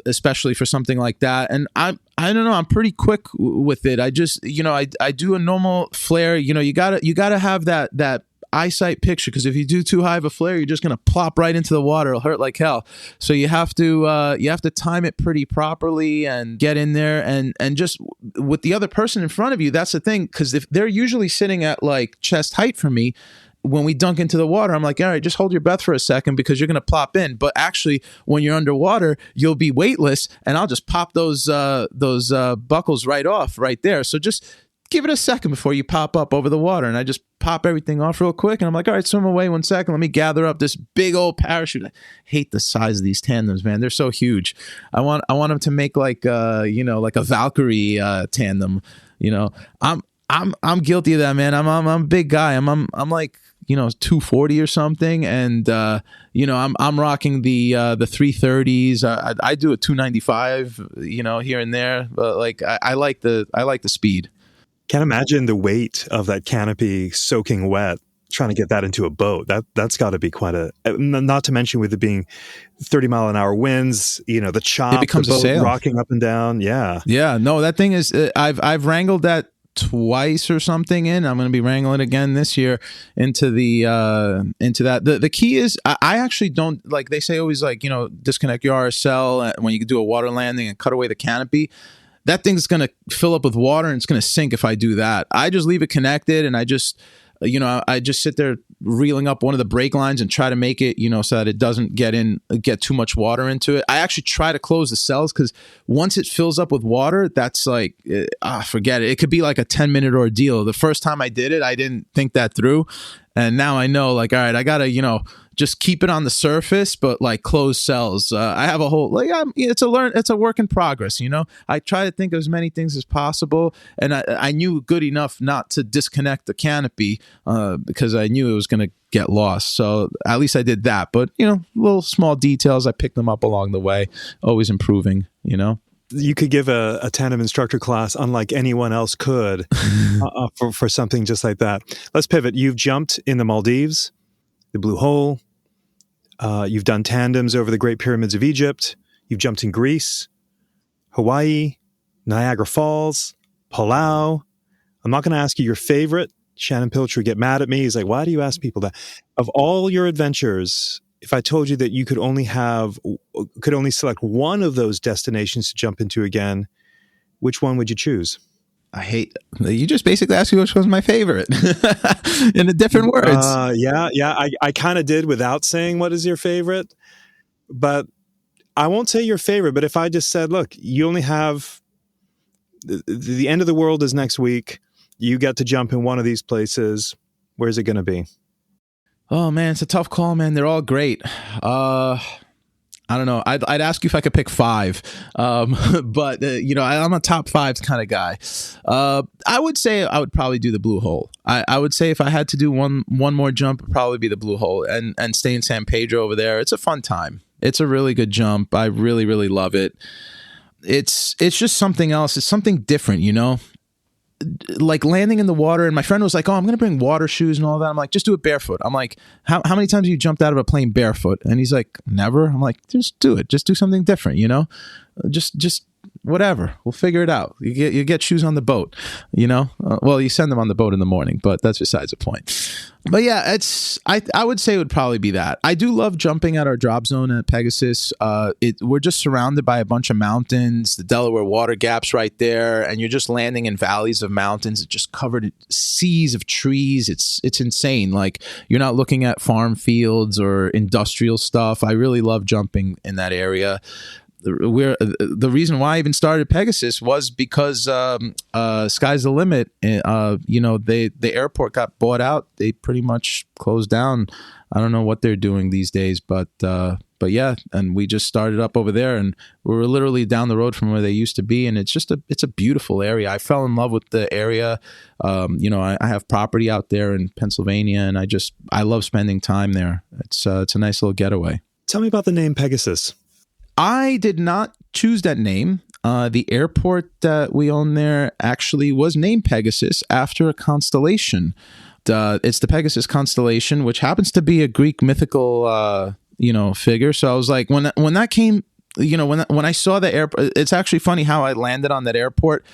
B: especially for something like that. And I don't know, I'm pretty quick with it. I just, you know, I do a normal flare. You know, you gotta have that eyesight picture, because if you do too high of a flare, you're just going to plop right into the water. It'll hurt like hell. So you have to time it pretty properly and get in there, and just with the other person in front of you. That's the thing, because if they're usually sitting at like chest height from me, when we dunk into the water, I'm like, all right, just hold your breath for a second, because you're going to plop in. But actually, when you're underwater, you'll be weightless, and I'll just pop those buckles right off right there. So just give it a second before you pop up over the water. And I just pop everything off real quick. And I'm like, all right, swim away 1 second. Let me gather up this big old parachute. I hate the size of these tandems, man. They're so huge. I want them to make like, like a Valkyrie tandem. You know, I'm guilty of that, man. I'm a big guy. I'm like, 240 or something. And, I'm rocking the 330s. I do a 295, here and there. But like, I like the speed.
A: Can't imagine the weight of that canopy soaking wet, trying to get that into a boat. That's got to be quite not to mention with it being 30-mile-an-hour winds, the chop,
B: it becomes
A: the boat
B: a sail,
A: rocking up and down. Yeah.
B: Yeah. No, that thing is, I've wrangled that twice or something in. I'm going to be wrangling again this year into that. The key is I actually don't, like they say always, like, disconnect your RSL when you do a water landing and cut away the canopy. That thing's going to fill up with water and it's going to sink if I do that. I just leave it connected, and I just, I just sit there reeling up one of the brake lines and try to make it, so that it doesn't get too much water into it. I actually try to close the cells, because once it fills up with water, that's like, forget it. It could be like a 10-minute ordeal. The first time I did it, I didn't think that through. And now I know, like, all right, I got to, just keep it on the surface, but like close cells. I have a whole, it's a work in progress. I try to think of as many things as possible. And I knew good enough not to disconnect the canopy, because I knew it was going to get lost. So at least I did that. But, little small details, I picked them up along the way, always improving,
A: You could give a tandem instructor class unlike anyone else could for something just like that. Let's pivot. You've jumped in the Maldives, the Blue Hole. You've done tandems over the Great Pyramids of Egypt. You've jumped in Greece, Hawaii, Niagara Falls, Palau. I'm not going to ask you your favorite. Shannon Pilcher would get mad at me. He's like, why do you ask people that? Of all your adventures, if I told you that you could only select one of those destinations to jump into again, which one would you choose?
B: You just basically asked me which was my favorite in the different words.
A: I kind of did without saying what is your favorite, but I won't say your favorite. But if I just said, look, you only have the end of the world is next week. You get to jump in one of these places. Where's it going to be?
B: Oh man, it's a tough call, man. They're all great. I don't know. I'd ask you if I could pick 5, but I'm a top 5 kind of guy. I would say I would probably do the Blue Hole. I would say if I had to do one more jump, it'd probably be the Blue Hole and stay in San Pedro over there. It's a fun time. It's a really good jump. I really, really love it. It's just something else. It's something different, like landing in the water. And my friend was like, oh, I'm going to bring water shoes and all that. I'm like, just do it barefoot. I'm like, how many times have you jumped out of a plane barefoot? And he's like, never. I'm like, just do it. Just do something different, just whatever. We'll figure it out. You get shoes on the boat, well, you send them on the boat in the morning, but that's besides the point. But yeah, I would say it would probably be that. I do love jumping at our drop zone at Pegasus. We're just surrounded by a bunch of mountains, the Delaware water gap's right there, and you're just landing in valleys of mountains. It's just covered in seas of trees. It's insane. Like, you're not looking at farm fields or industrial stuff. I really love jumping in that area. the reason why I even started Pegasus was because sky's the limit. The airport got bought out. They pretty much closed down. I don't know what they're doing these days, but yeah, and we just started up over there, and we were literally down the road from where they used to be, and it's a beautiful area. I fell in love with the area. I have property out there in Pennsylvania, and I love spending time there. It's a nice little getaway.
A: Tell me about the name Pegasus.
B: I did not choose that name. The airport that we own there actually was named Pegasus after a constellation. It's the Pegasus constellation, which happens to be a Greek mythical figure. So I was like, when that came, when I saw the airport, it's actually funny how I landed on that airport.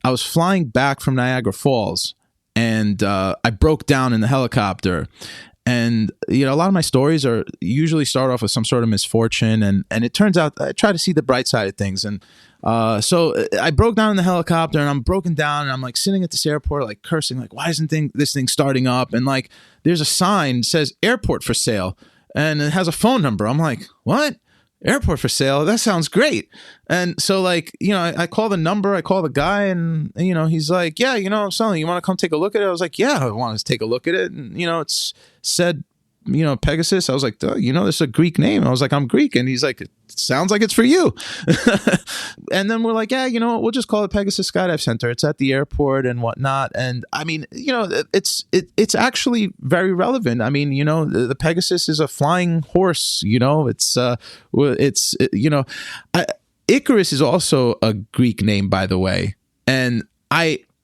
B: I was flying back from Niagara Falls, and I broke down in the helicopter. And a lot of my stories usually start off with some sort of misfortune, and it turns out I try to see the bright side of things. And so I broke down in the helicopter, and I'm broken down, and I'm like sitting at this airport, like cursing, like, why isn't this thing starting up? And like, there's a sign that says airport for sale, and it has a phone number. I'm like, what? Airport for sale? That sounds great. And so like, I call the number, I call the guy, and he's like, yeah, I'm selling. You want to come take a look at it? I was like, yeah, I want to take a look at it. And it's said, Pegasus. I was like, this is a Greek name. I was like, I'm Greek. And he's like, it sounds like it's for you. And then we're like, yeah, we'll just call it Pegasus Skydive Center. It's at the airport and whatnot. And I mean, it's actually very relevant. I mean, the Pegasus is a flying horse. Icarus is also a Greek name, by the way. And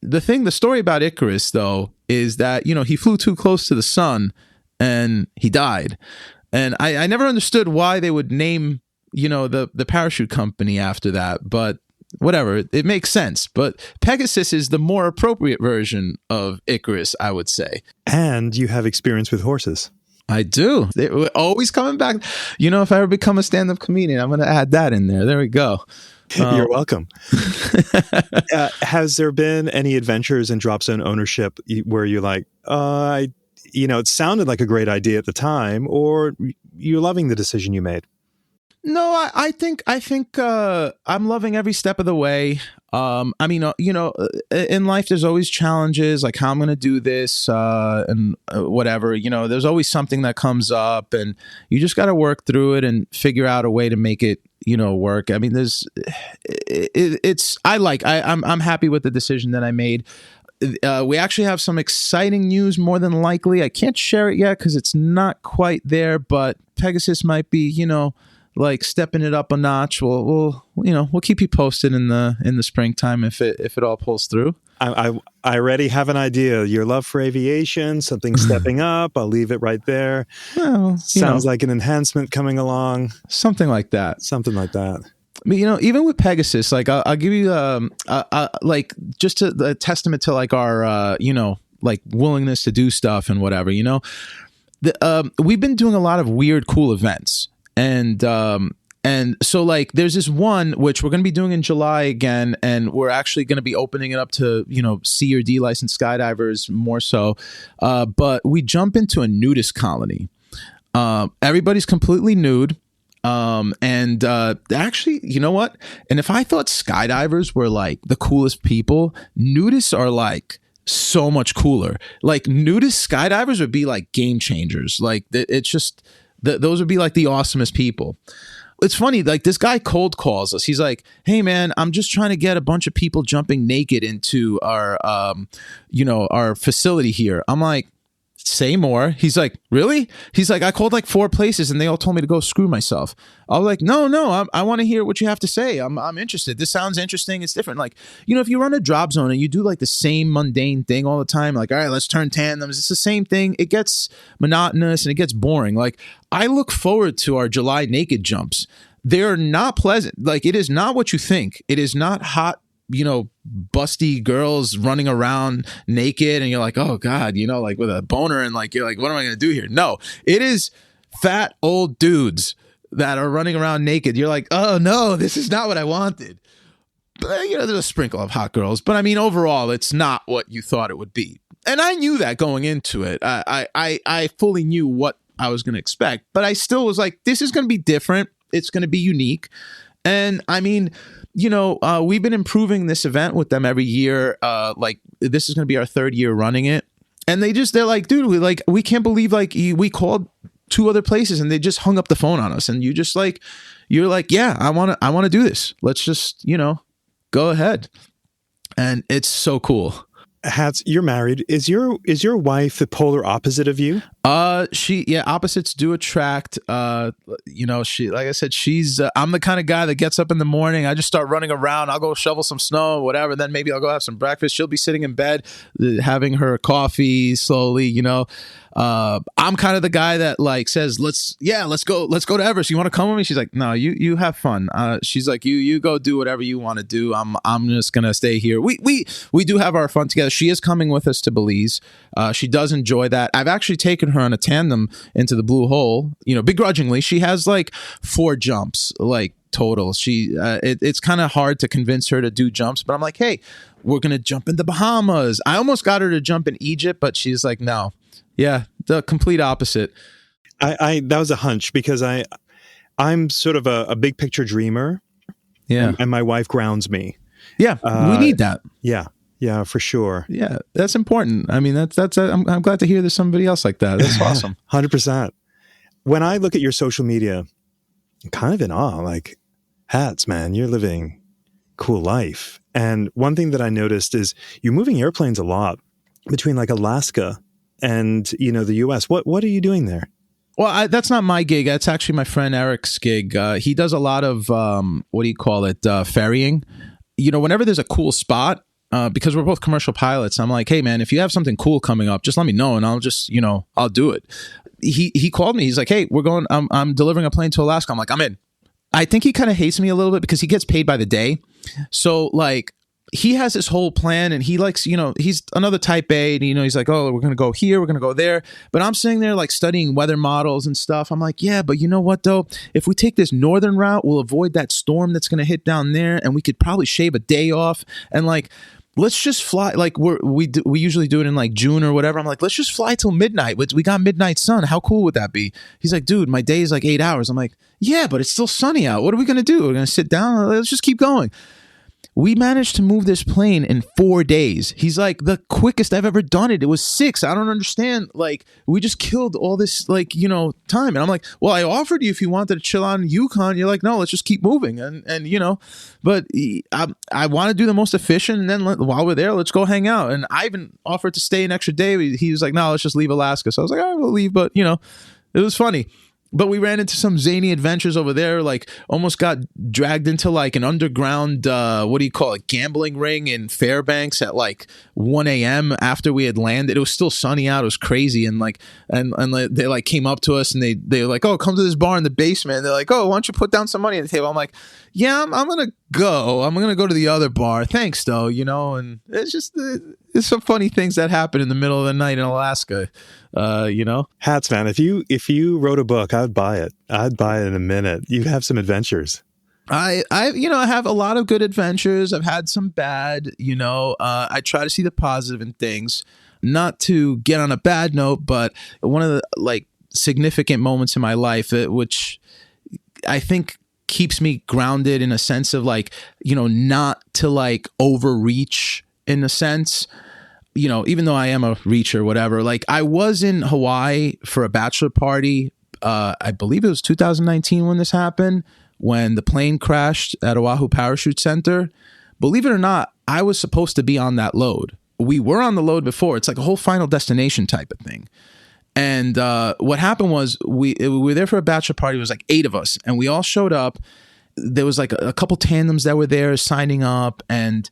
B: the story about Icarus though is that he flew too close to the sun and he died. And I never understood why they would name the parachute company after that, but whatever, it makes sense. But Pegasus is the more appropriate version of Icarus, I would say.
A: And you have experience with horses.
B: I do. They're always coming back. If I ever become a stand-up comedian, I'm going to add that in there. There we go.
A: You're welcome. Has there been any adventures in drop zone ownership where you're like, it sounded like a great idea at the time, or you're loving the decision you made?
B: No, I think I'm loving every step of the way. In life, there's always challenges, like how I'm going to do this and whatever. There's always something that comes up, and you just got to work through it and figure out a way to make it, work. I mean, I'm happy with the decision that I made. We actually have some exciting news, more than likely. I can't share it yet because it's not quite there, but Pegasus might be, like stepping it up a notch. We'll keep you posted in the springtime if it all pulls through.
A: I already have an idea. Your love for aviation, something stepping up. I'll leave it right there. Well, sounds like an enhancement coming along.
B: Something like that. But, even with Pegasus, like I'll give you like just a testament to like our like willingness to do stuff and whatever. We've been doing a lot of weird, cool events. And so like there's this one which we're going to be doing in July again, and we're actually going to be opening it up to C or D licensed skydivers more so. But we jump into a nudist colony. Everybody's completely nude. Actually, you know what? And if I thought skydivers were like the coolest people, nudists are like so much cooler. Like nudist skydivers would be like game changers. Like it's just. Those would be like the awesomest people. It's funny, like this guy cold calls us. He's like, hey man, I'm just trying to get a bunch of people jumping naked into our facility here. I'm like, say more. He's like, really? He's like, I called like 4 places and they all told me to go screw myself. I was like, no, I want to hear what you have to say. I'm interested. This sounds interesting. It's different. Like, if you run a drop zone and you do like the same mundane thing all the time, like, all right, let's turn tandems. It's the same thing. It gets monotonous and it gets boring. Like, I look forward to our July naked jumps. They're not pleasant. Like, it is not what you think. It is not hot, busty girls running around naked and you're like, oh God, like with a boner, and like, you're like, what am I going to do here? No, it is fat old dudes that are running around naked. You're like, oh no, this is not what I wanted. But, there's a sprinkle of hot girls, but I mean, overall, it's not what you thought it would be. And I knew that going into it. I fully knew what I was going to expect, but I still was like, this is going to be different. It's going to be unique. And I mean, we've been improving this event with them every year. Like this is going to be our third year running it. And they're like, dude, we can't believe we called 2 other places and they just hung up the phone on us. And you're like, yeah, I want to do this. Let's just, go ahead. And it's so cool.
A: Hatz, you're married. Is your wife the polar opposite of you?
B: Opposites do attract. She, like I said, she's. I'm the kind of guy that gets up in the morning. I just start running around. I'll go shovel some snow, whatever. Then maybe I'll go have some breakfast. She'll be sitting in bed, having her coffee slowly. I'm kind of the guy that says, let's go to Everest. You want to come with me? She's like, no, you have fun. She's like, you go do whatever you want to do. I'm just gonna stay here. We do have our fun together. She is coming with us to Belize. She does enjoy that. I've actually taken her on a tandem into the Blue Hole. Begrudgingly. She has 4 jumps total. It's kind of hard to convince her to do jumps, but I'm like, hey, we're gonna jump in the Bahamas. I almost got her to jump in Egypt, but she's like, no. Yeah, the complete opposite.
A: I that was a hunch because I'm sort of a big picture dreamer.
B: Yeah,
A: and my wife grounds me.
B: Yeah, we need that.
A: Yeah, for sure.
B: Yeah, that's important. I mean, I'm glad to hear there's somebody else like that. That's awesome.
A: 100%. When I look at your social media, I'm kind of in awe. Hatz, man, you're living cool life. And one thing that I noticed is you're moving airplanes a lot between Alaska and the U.S. What are you doing there?
B: Well, that's not my gig. That's actually my friend Eric's gig. He does a lot of ferrying. Whenever there's a cool spot, because we're both commercial pilots, I'm like, hey man, if you have something cool coming up, just let me know and I'll just I'll do it. He called me. He's like, hey, we're going. I'm delivering a plane to Alaska. I'm like, I'm in. I think he kind of hates me a little bit because he gets paid by the day. So he has this whole plan and he likes, he's another type A and, he's like, oh, we're going to go here. We're going to go there. But I'm sitting there studying weather models and stuff. I'm like, yeah, but you know what though? If we take this northern route, we'll avoid that storm that's going to hit down there. And we could probably shave a day off. And let's just fly. We usually do it in June or whatever. I'm like, let's just fly till midnight. We got midnight sun. How cool would that be? He's like, dude, my day is 8 hours. I'm like, yeah, but it's still sunny out. What are we going to do? We're going to sit down. Let's just keep going. We managed to move this plane in 4 days. He's like, the quickest I've ever done it. It was 6. I don't understand. We just killed all this, time. And I'm like, well, I offered you if you wanted to chill out in Yukon. You're like, no, let's just keep moving. But I want to do the most efficient. And then while we're there, let's go hang out. And I even offered to stay an extra day. He was like, no, let's just leave Alaska. So I was like, all right, we'll leave. But, it was funny. But we ran into some zany adventures over there, almost got dragged into an underground, gambling ring in Fairbanks at 1 a.m. after we had landed. It was still sunny out. It was crazy. And they came up to us and they were like, oh, come to this bar in the basement. And they're like, oh, why don't you put down some money on the table? I'm like, yeah, I'm going to go. I'm going to go to the other bar. Thanks though, and it's just, there's some funny things that happen in the middle of the night in Alaska.
A: Hatz, man, if you wrote a book, I'd buy it. I'd buy it in a minute. You have some adventures.
B: I have a lot of good adventures. I've had some bad, I try to see the positive in things, not to get on a bad note, but one of the significant moments in my life, which I think keeps me grounded in a sense of not to overreach in a sense. Even though I am a reacher, whatever, I was in Hawaii for a bachelor party. I believe it was 2019 when this happened, when the plane crashed at Oahu Parachute Center. Believe it or not, I was supposed to be on that load. We were on the load before. It's a whole Final Destination type of thing. And what happened was we were there for a bachelor party. It was 8 of us, and we all showed up. There was a couple tandems that were there signing up, and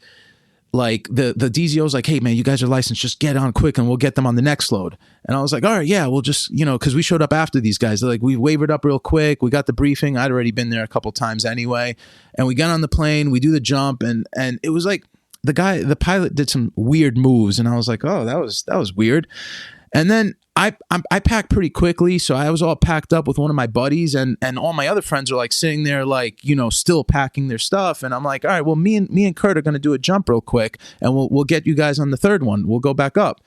B: the DZO's like, hey man, you guys are licensed, just get on quick and we'll get them on the next load. And I was like, all right, yeah, we'll just, because we showed up after these guys. They're like, we wavered up real quick. We got the briefing. I'd already been there a couple times anyway. And we got on the plane, we do the jump, and it was the pilot did some weird moves, and I was like, oh, that was weird. And then I packed pretty quickly, so I was all packed up with one of my buddies, and all my other friends are sitting there still packing their stuff, and I'm like, all right, well, me and Kurt are going to do a jump real quick, and we'll get you guys on the third one. We'll go back up.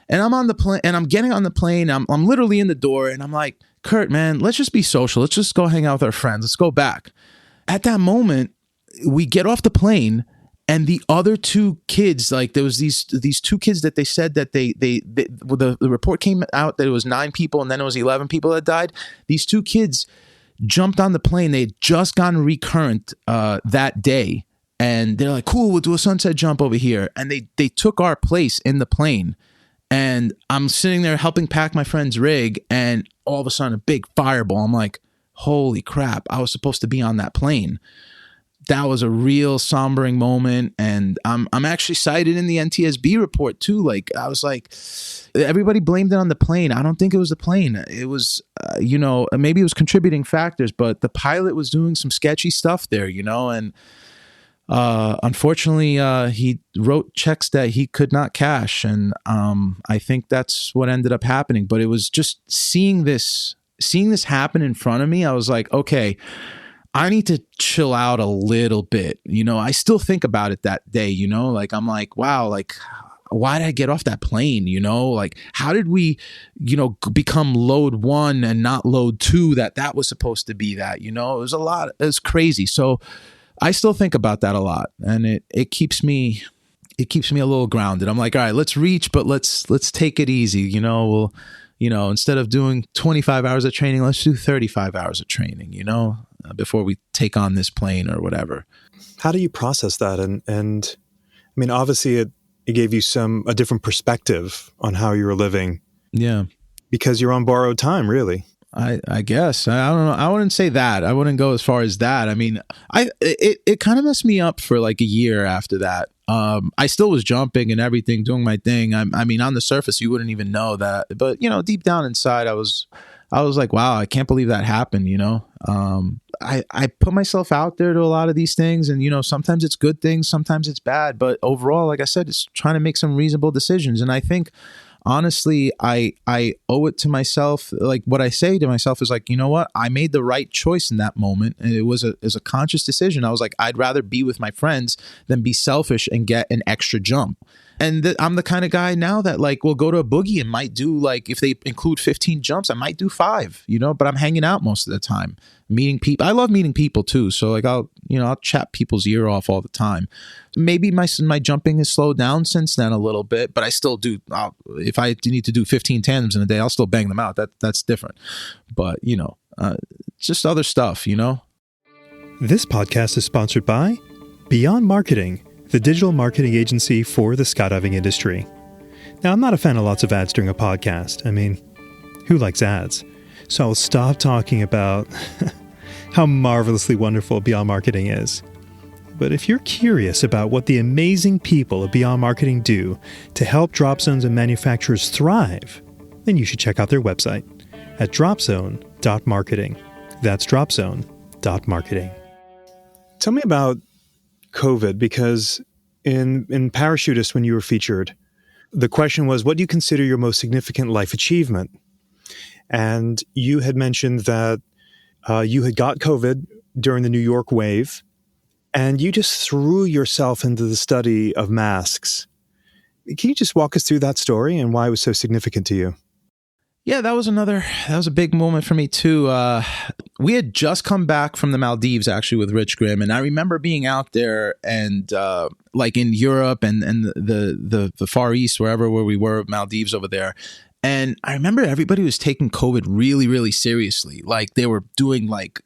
B: And I'm on the plane, and I'm getting on the plane. I'm literally in the door, and I'm like, Kurt, man, let's just be social. Let's just go hang out with our friends. Let's go back. at that moment, we get off the plane, and the other two kids, like there was these two kids that they said that the report came out that it was 9 people and then it was 11 people that died. These two kids jumped on the plane. They had just gotten recurrent that day. And they're like, cool, we'll do a sunset jump over here. And they took our place in the plane. And I'm sitting there helping pack my friend's rig. And all of a sudden, a big fireball. I'm like, holy crap, I was supposed to be on that plane. That was a real sombering moment. And I'm actually cited in the NTSB report too. Like, I was like, everybody blamed it on the plane. I don't think it was the plane. It was, maybe it was contributing factors, but the pilot was doing some sketchy stuff there, and unfortunately, he wrote checks that he could not cash. And I think that's what ended up happening. But it was just seeing this happen in front of me. I was like, okay, I need to chill out a little bit. I still think about it that day, like, I'm like, wow, like, why did I get off that plane? Like, how did we, become load 1 and not load 2 that was supposed to be that, it was a lot. It was crazy. So I still think about that a lot, and it keeps me a little grounded. I'm like, all right, let's reach, but let's take it easy. We'll, instead of doing 25 hours of training, let's do 35 hours of training, before we take on this plane or whatever.
A: How do you process that? And I mean, obviously it gave you a different perspective on how you were living.
B: Yeah.
A: Because you're on borrowed time, really.
B: I guess. I don't know. I wouldn't say that. I wouldn't go as far as that. I mean, it kind of messed me up for like a year after that. I still was jumping and everything, doing my thing. I mean, on the surface, you wouldn't even know that. But, deep down inside, I was like, wow, I can't believe that happened, I put myself out there to a lot of these things. And, sometimes it's good things, sometimes it's bad. But overall, like I said, it's trying to make some reasonable decisions. And I think, honestly, I owe it to myself. Like, what I say to myself is like, you know what? I made the right choice in that moment. And it was a conscious decision. I was like, I'd rather be with my friends than be selfish and get an extra jump. And I'm the kind of guy now that like will go to a boogie and might do like, if they include 15 jumps, I might do 5, but I'm hanging out most of the time, meeting people. I love meeting people too. So like I'll chat people's ear off all the time. Maybe my jumping has slowed down since then a little bit, but I still do. If I need to do 15 tandems in a day, I'll still bang them out. That's different. But just other stuff,
A: This podcast is sponsored by Beyond Marketing, the digital marketing agency for the skydiving industry. Now, I'm not a fan of lots of ads during a podcast. I mean, who likes ads? So I'll stop talking about how marvelously wonderful Beyond Marketing is. But if you're curious about what the amazing people of Beyond Marketing do to help drop zones and manufacturers thrive, then you should check out their website at dropzone.marketing. That's dropzone.marketing. Tell me about COVID, because in Parachutist, when you were featured, the question was, what do you consider your most significant life achievement? And you had mentioned that you had got COVID during the New York wave, and you just threw yourself into the study of masks. Can you just walk us through that story and why it was so significant to you?
B: Yeah, that was a big moment for me too. We had just come back from the Maldives actually with Rich Grimm, and I remember being out there and like in Europe and the Far East, where we were, Maldives over there. And I remember everybody was taking COVID really, really seriously. Like they were doing like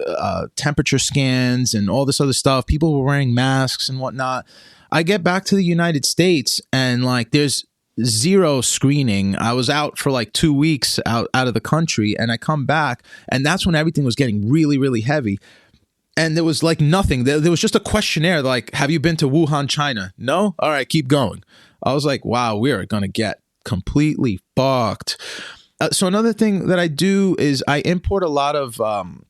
B: temperature scans and all this other stuff. People were wearing masks and whatnot. I get back to the United States and like there's zero screening. I was out for like 2 weeks out of the country, and I come back, and that's when everything was getting really, really heavy. And there was like nothing. There was just a questionnaire like, have you been to Wuhan, China? No? All right, keep going. I was like, wow, we are going to get completely fucked. So another thing that I do is I import a lot of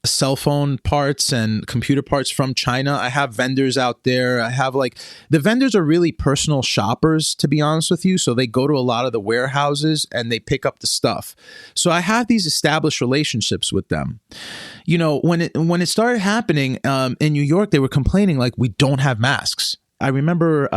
B: cell phone parts and computer parts from China. I have vendors out there. I have like, the vendors are really personal shoppers, to be honest with you. So they go to a lot of the warehouses and they pick up the stuff. So I have these established relationships with them. When it started happening in New York, they were complaining like, we don't have masks. I remember,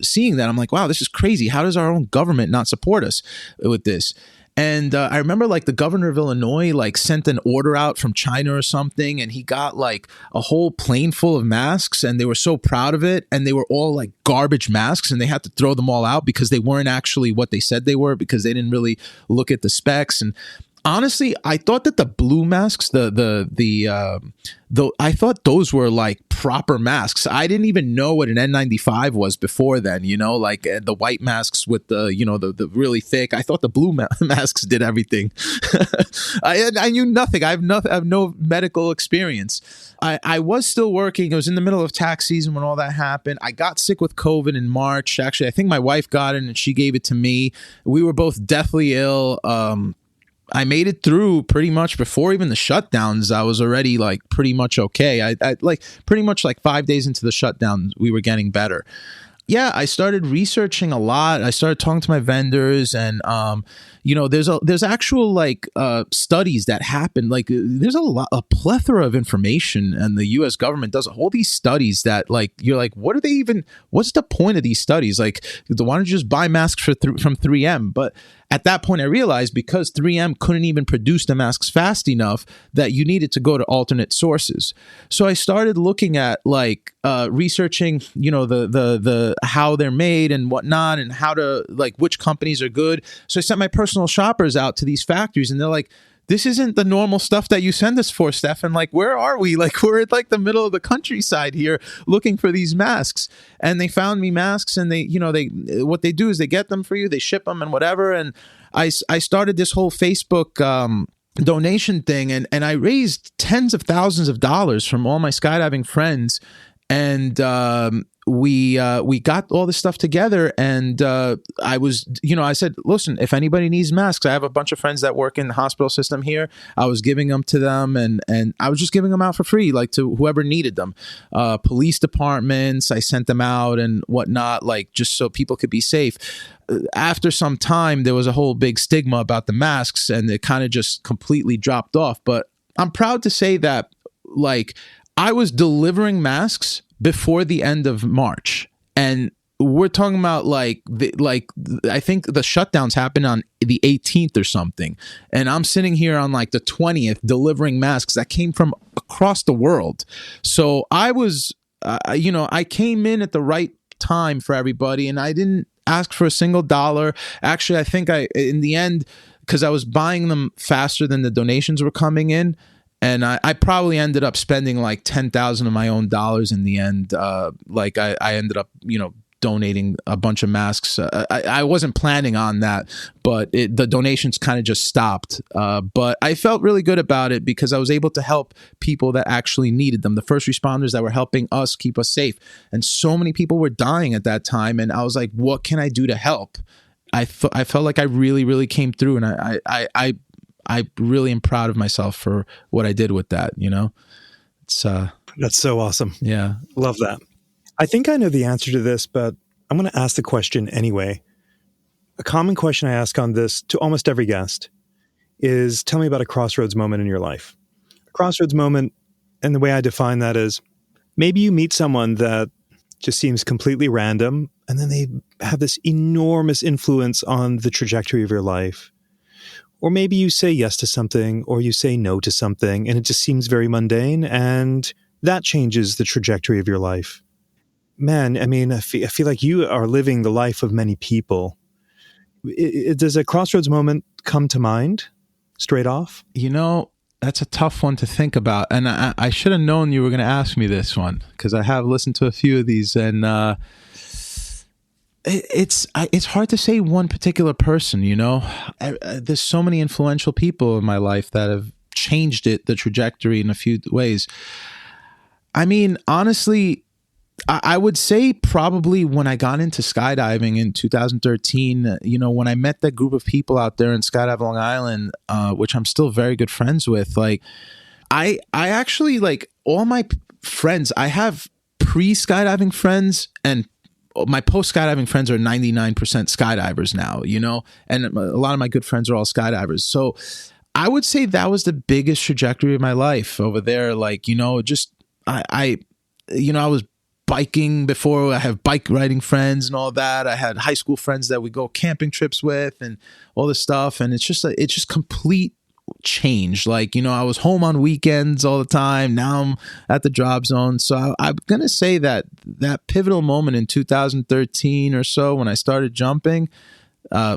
B: seeing that. I'm like, wow, this is crazy. How does our own government not support us with this? And I remember like the governor of Illinois like sent an order out from China or something, and he got like a whole plane full of masks, and they were so proud of it, and they were all like garbage masks, and they had to throw them all out because they weren't actually what they said they were, because they didn't really look at the specs. And honestly, I thought that the blue masks, I thought those were like proper masks. I didn't even know what an N95 was before then, you know, like the white masks with the, you know, the really thick. I thought the blue masks did everything. I knew nothing. I have no medical experience. I was still working. It was in the middle of tax season when all that happened. I got sick with COVID in March. Actually, I think my wife got it and she gave it to me. We were both deathly ill. I made it through pretty much before even the shutdowns. I was already like pretty much okay. I like pretty much like 5 days into the shutdown, we were getting better. Yeah, I started researching a lot. I started talking to my vendors, and you know, there's actual like studies that happen. Like there's a plethora of information, and the U.S. government does all these studies that like you're like, what are they even? What's the point of these studies? Like, why don't you just buy masks from 3M? But at that point, I realized because 3M couldn't even produce the masks fast enough that you needed to go to alternate sources. So I started looking at like researching, you know, the how they're made and whatnot, and how to like which companies are good. So I sent my personal shoppers out to these factories, and they're like, this isn't the normal stuff that you send us for, Steph. And like, where are we? Like, we're at like the middle of the countryside here looking for these masks. And they found me masks, and they, you know, what they do is they get them for you, they ship them and whatever. And I started this whole Facebook donation thing, and I raised tens of thousands of dollars from all my skydiving friends. And we got all this stuff together, and I was, you know, I said, listen, if anybody needs masks, I have a bunch of friends that work in the hospital system here. I was giving them to them, and I was just giving them out for free, like to whoever needed them. Police departments, I sent them out and whatnot, like just so people could be safe. After some time, there was a whole big stigma about the masks, and it kind of just completely dropped off. But I'm proud to say that, like, I was delivering masks before the end of March, and we're talking about like I think the shutdowns happened on the 18th or something, and I'm sitting here on like the 20th delivering masks that came from across the world. So I was, you know, I came in at the right time for everybody, and I didn't ask for a single dollar. Actually, I think in the end, because I was buying them faster than the donations were coming in. And I probably ended up spending like $10,000 of my own dollars in the end. Like I ended up, you know, donating a bunch of masks. I wasn't planning on that, but the donations kind of just stopped. But I felt really good about it because I was able to help people that actually needed them, the first responders that were helping us keep us safe. And so many people were dying at that time. And I was like, what can I do to help? I felt like I really, really came through, and I really am proud of myself for what I did with that, you know? It's
A: that's so awesome.
B: Yeah.
A: Love that. I think I know the answer to this, but I'm going to ask the question anyway. A common question I ask on this to almost every guest is, tell me about a crossroads moment in your life. A crossroads moment, and the way I define that is, maybe you meet someone that just seems completely random, and then they have this enormous influence on the trajectory of your life. Or maybe you say yes to something, or you say no to something, and it just seems very mundane, and that changes the trajectory of your life. Man, I mean, I feel like you are living the life of many people. Does a crossroads moment come to mind straight off?
B: You know, that's a tough one to think about. And I should have known you were going to ask me this one, because I have listened to a few of these, and it's hard to say one particular person, you know. There's so many influential people in my life that have changed the trajectory in a few ways. I mean, honestly, I would say probably when I got into skydiving in 2013, you know, when I met that group of people out there in Skydive Long Island, which I'm still very good friends with, like, I actually, like, all my friends, I have pre-skydiving friends, and my post-skydiving friends are 99% skydivers now, you know, and a lot of my good friends are all skydivers. So I would say that was the biggest trajectory of my life over there. Like, you know, just, you know, I was biking before. I have bike riding friends and all that. I had high school friends that we go camping trips with and all this stuff. And it's just complete change. Like, I was home on weekends all the time. Now I'm at the drop zone. So I'm going to say that pivotal moment in 2013 or so when I started jumping,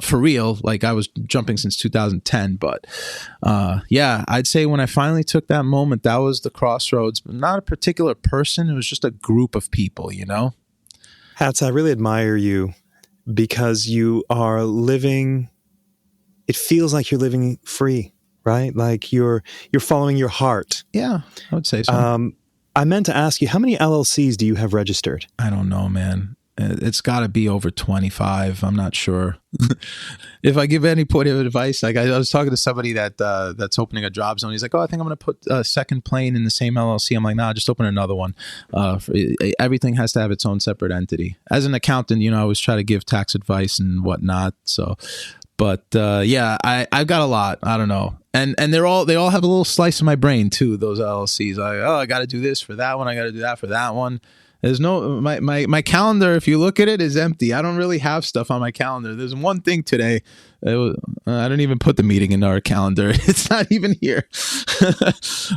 B: for real, like I was jumping since 2010, but yeah, I'd say when I finally took that moment, that was the crossroads, but not a particular person. It was just a group of people,
A: Hatz, I really admire you because you are living, it feels like you're living free, right? Like you're following your heart.
B: Yeah, I would say so.
A: I meant to ask you, how many LLCs do you have registered?
B: I don't know, man. It's got to be over 25. I'm not sure. If I give any point of advice, like I was talking to somebody that's opening a drop zone. He's like, "Oh, I think I'm going to put a second plane in the same LLC." I'm like, "Nah, just open another one." Everything has to have its own separate entity. As an accountant, I always try to give tax advice and whatnot. So, but yeah, I've got a lot. I don't know. And they all have a little slice of my brain too. Those LLCs, like, oh, I got to do this for that one. I got to do that for that one. There's no, my calendar, if you look at it, is empty. I don't really have stuff on my calendar. There's one thing today. I didn't even put the meeting in our calendar. It's not even here.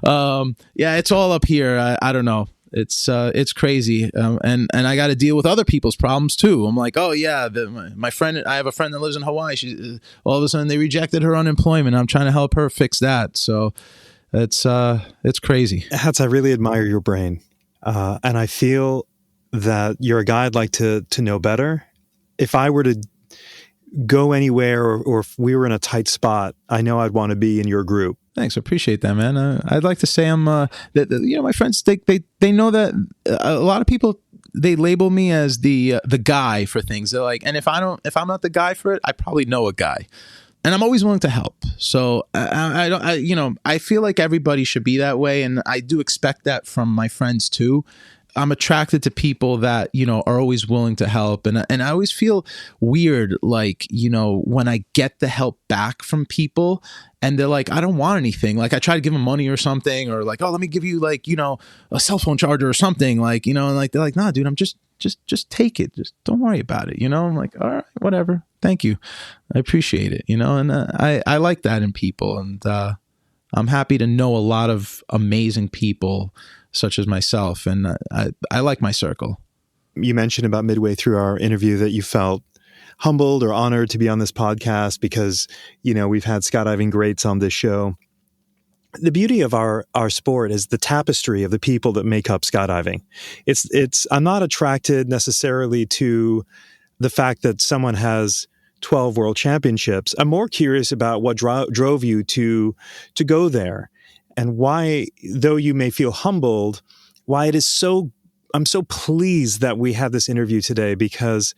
B: Yeah, it's all up here. I don't know. It's crazy. And I got to deal with other people's problems too. I'm like, oh yeah, my friend, I have a friend that lives in Hawaii. She, all of a sudden they rejected her unemployment. I'm trying to help her fix that. So it's crazy.
A: Hatz, I really admire your brain. And I feel that you're a guy I'd like to know better. If I were to go anywhere or if we were in a tight spot, I know I'd want to be in your group.
B: Thanks. I appreciate that, man. I'd like to say I'm, my friends, they know that a lot of people, they label me as the guy for things. They're like, and if I'm not the guy for it, I probably know a guy. And I'm always willing to help. So I feel like everybody should be that way. And I do expect that from my friends too. I'm attracted to people that, are always willing to help. And I always feel weird, like, when I get the help back from people and they're like, I don't want anything. Like I try to give them money or something, or like, oh, let me give you like, a cell phone charger or something, like, and like, they're like, nah, dude, I'm just take it. Just don't worry about it. I'm like, all right, whatever. Thank you. I appreciate it. And I like that in people. And I'm happy to know a lot of amazing people such as myself. And I like my circle.
A: You mentioned about midway through our interview that you felt humbled or honored to be on this podcast because, we've had skydiving greats on this show. The beauty of our sport is the tapestry of the people that make up skydiving. I'm not attracted necessarily to the fact that someone has 12 world championships. I'm more curious about what drove you to go there and why, though you may feel humbled, why it is so, I'm so pleased that we have this interview today because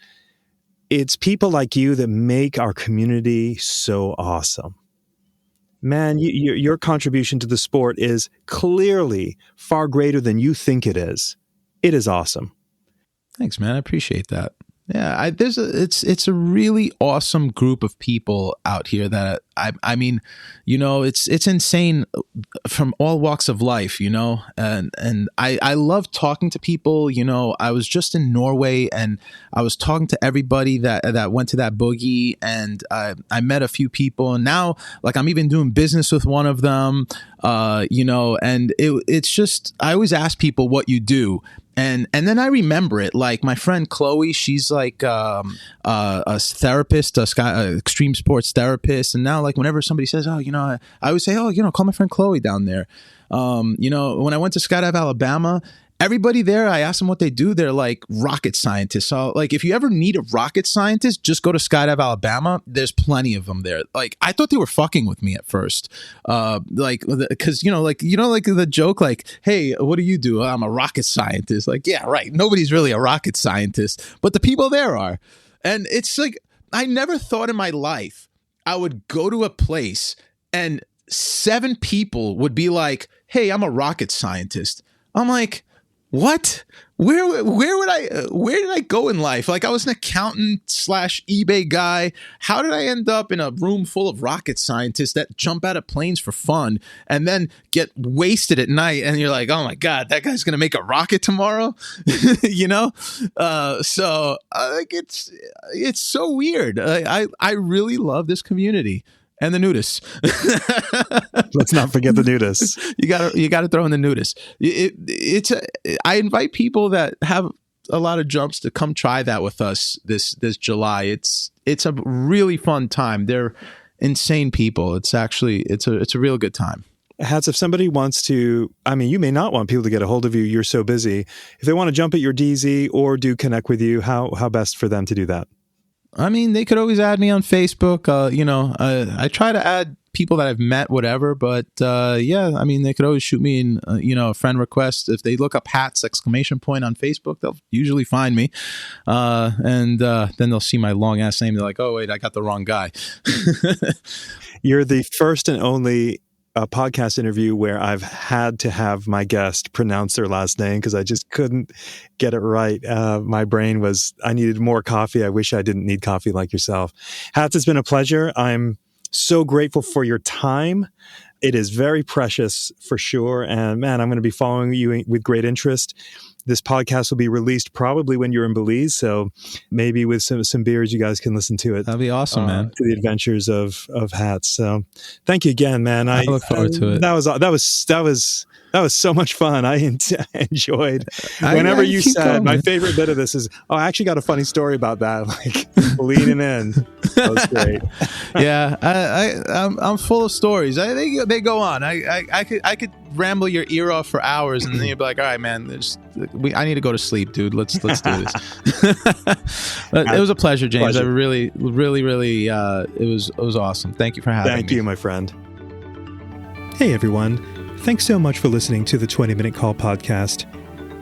A: it's people like you that make our community so awesome. Man, your contribution to the sport is clearly far greater than you think it is. It is awesome.
B: Thanks, man. I appreciate that. Yeah, it's a really awesome group of people out here that I mean, it's insane from all walks of life, and I love talking to people. I was just in Norway and I was talking to everybody that went to that boogie, and I met a few people, and now like I'm even doing business with one of them, and it's just, I always ask people what you do. And then I remember it, like my friend Chloe, she's like a therapist, a extreme sports therapist. And now like whenever somebody says, oh, I always say, oh, call my friend Chloe down there. When I went to Skydive Alabama, everybody there, I asked them what they do. They're like rocket scientists. So like, if you ever need a rocket scientist, just go to Skydive Alabama. There's plenty of them there. Like, I thought they were fucking with me at first. Cause like the joke, like, hey, what do you do? I'm a rocket scientist. Like, yeah, right. Nobody's really a rocket scientist, but the people there are. And it's like, I never thought in my life I would go to a place and 7 people would be like, hey, I'm a rocket scientist. I'm like, what? where did I go in life? Like, I was an accountant / eBay guy. How did I end up in a room full of rocket scientists that jump out of planes for fun and then get wasted at night? And you're like, oh my God, that guy's going to make a rocket tomorrow. You know? So like, it's so weird. I really love this community. And the nudists.
A: Let's not forget the nudists.
B: You gotta throw in the nudists. I invite people that have a lot of jumps to come try that with us this July. It's a really fun time. They're insane people. It's a real good time.
A: Hatz, if somebody wants to, I mean, you may not want people to get a hold of you. You're so busy. If they want to jump at your DZ or do connect with you, how best for them to do that?
B: I mean, they could always add me on Facebook. I try to add people that I've met, whatever. But yeah, I mean, they could always shoot me in, a friend request. If they look up Hatz ! On Facebook, they'll usually find me. And then they'll see my long ass name. They're like, oh, wait, I got the wrong guy.
A: You're the first and only podcast interview where I've had to have my guest pronounce their last name because I just couldn't get it right. My brain I needed more coffee. I wish I didn't need coffee like yourself. Hatz, it's been a pleasure. I'm so grateful for your time. It is very precious for sure. And man, I'm going to be following you with great interest. This podcast will be released probably when you're in Belize. So maybe with some beers, you guys can listen to it.
B: That'd be awesome, man.
A: To the adventures of Hatz. So thank you again, man.
B: I look forward to it.
A: That was so much fun. I enjoyed whenever you said going, my favorite bit of this is, I actually got a funny story about that. Like leading in. That was great.
B: Yeah. I'm full of stories. They go on. I could ramble your ear off for hours and then you'd be like, all right, man, I need to go to sleep, dude. Let's do this. It was a pleasure, James. I really, really, really, it was awesome. Thank you for having me.
A: Thank you, my friend. Hey, everyone. Thanks so much for listening to the 20-Minute Call podcast.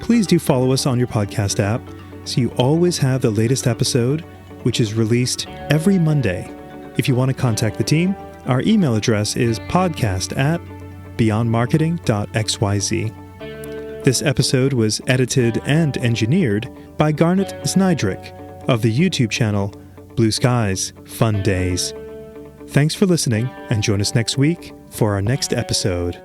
A: Please do follow us on your podcast app so you always have the latest episode, which is released every Monday. If you want to contact the team, our email address is podcast@beyondmarketing.xyz. This episode was edited and engineered by Garnet Znydrick of the YouTube channel Blue Skies Fun Days. Thanks for listening and join us next week for our next episode.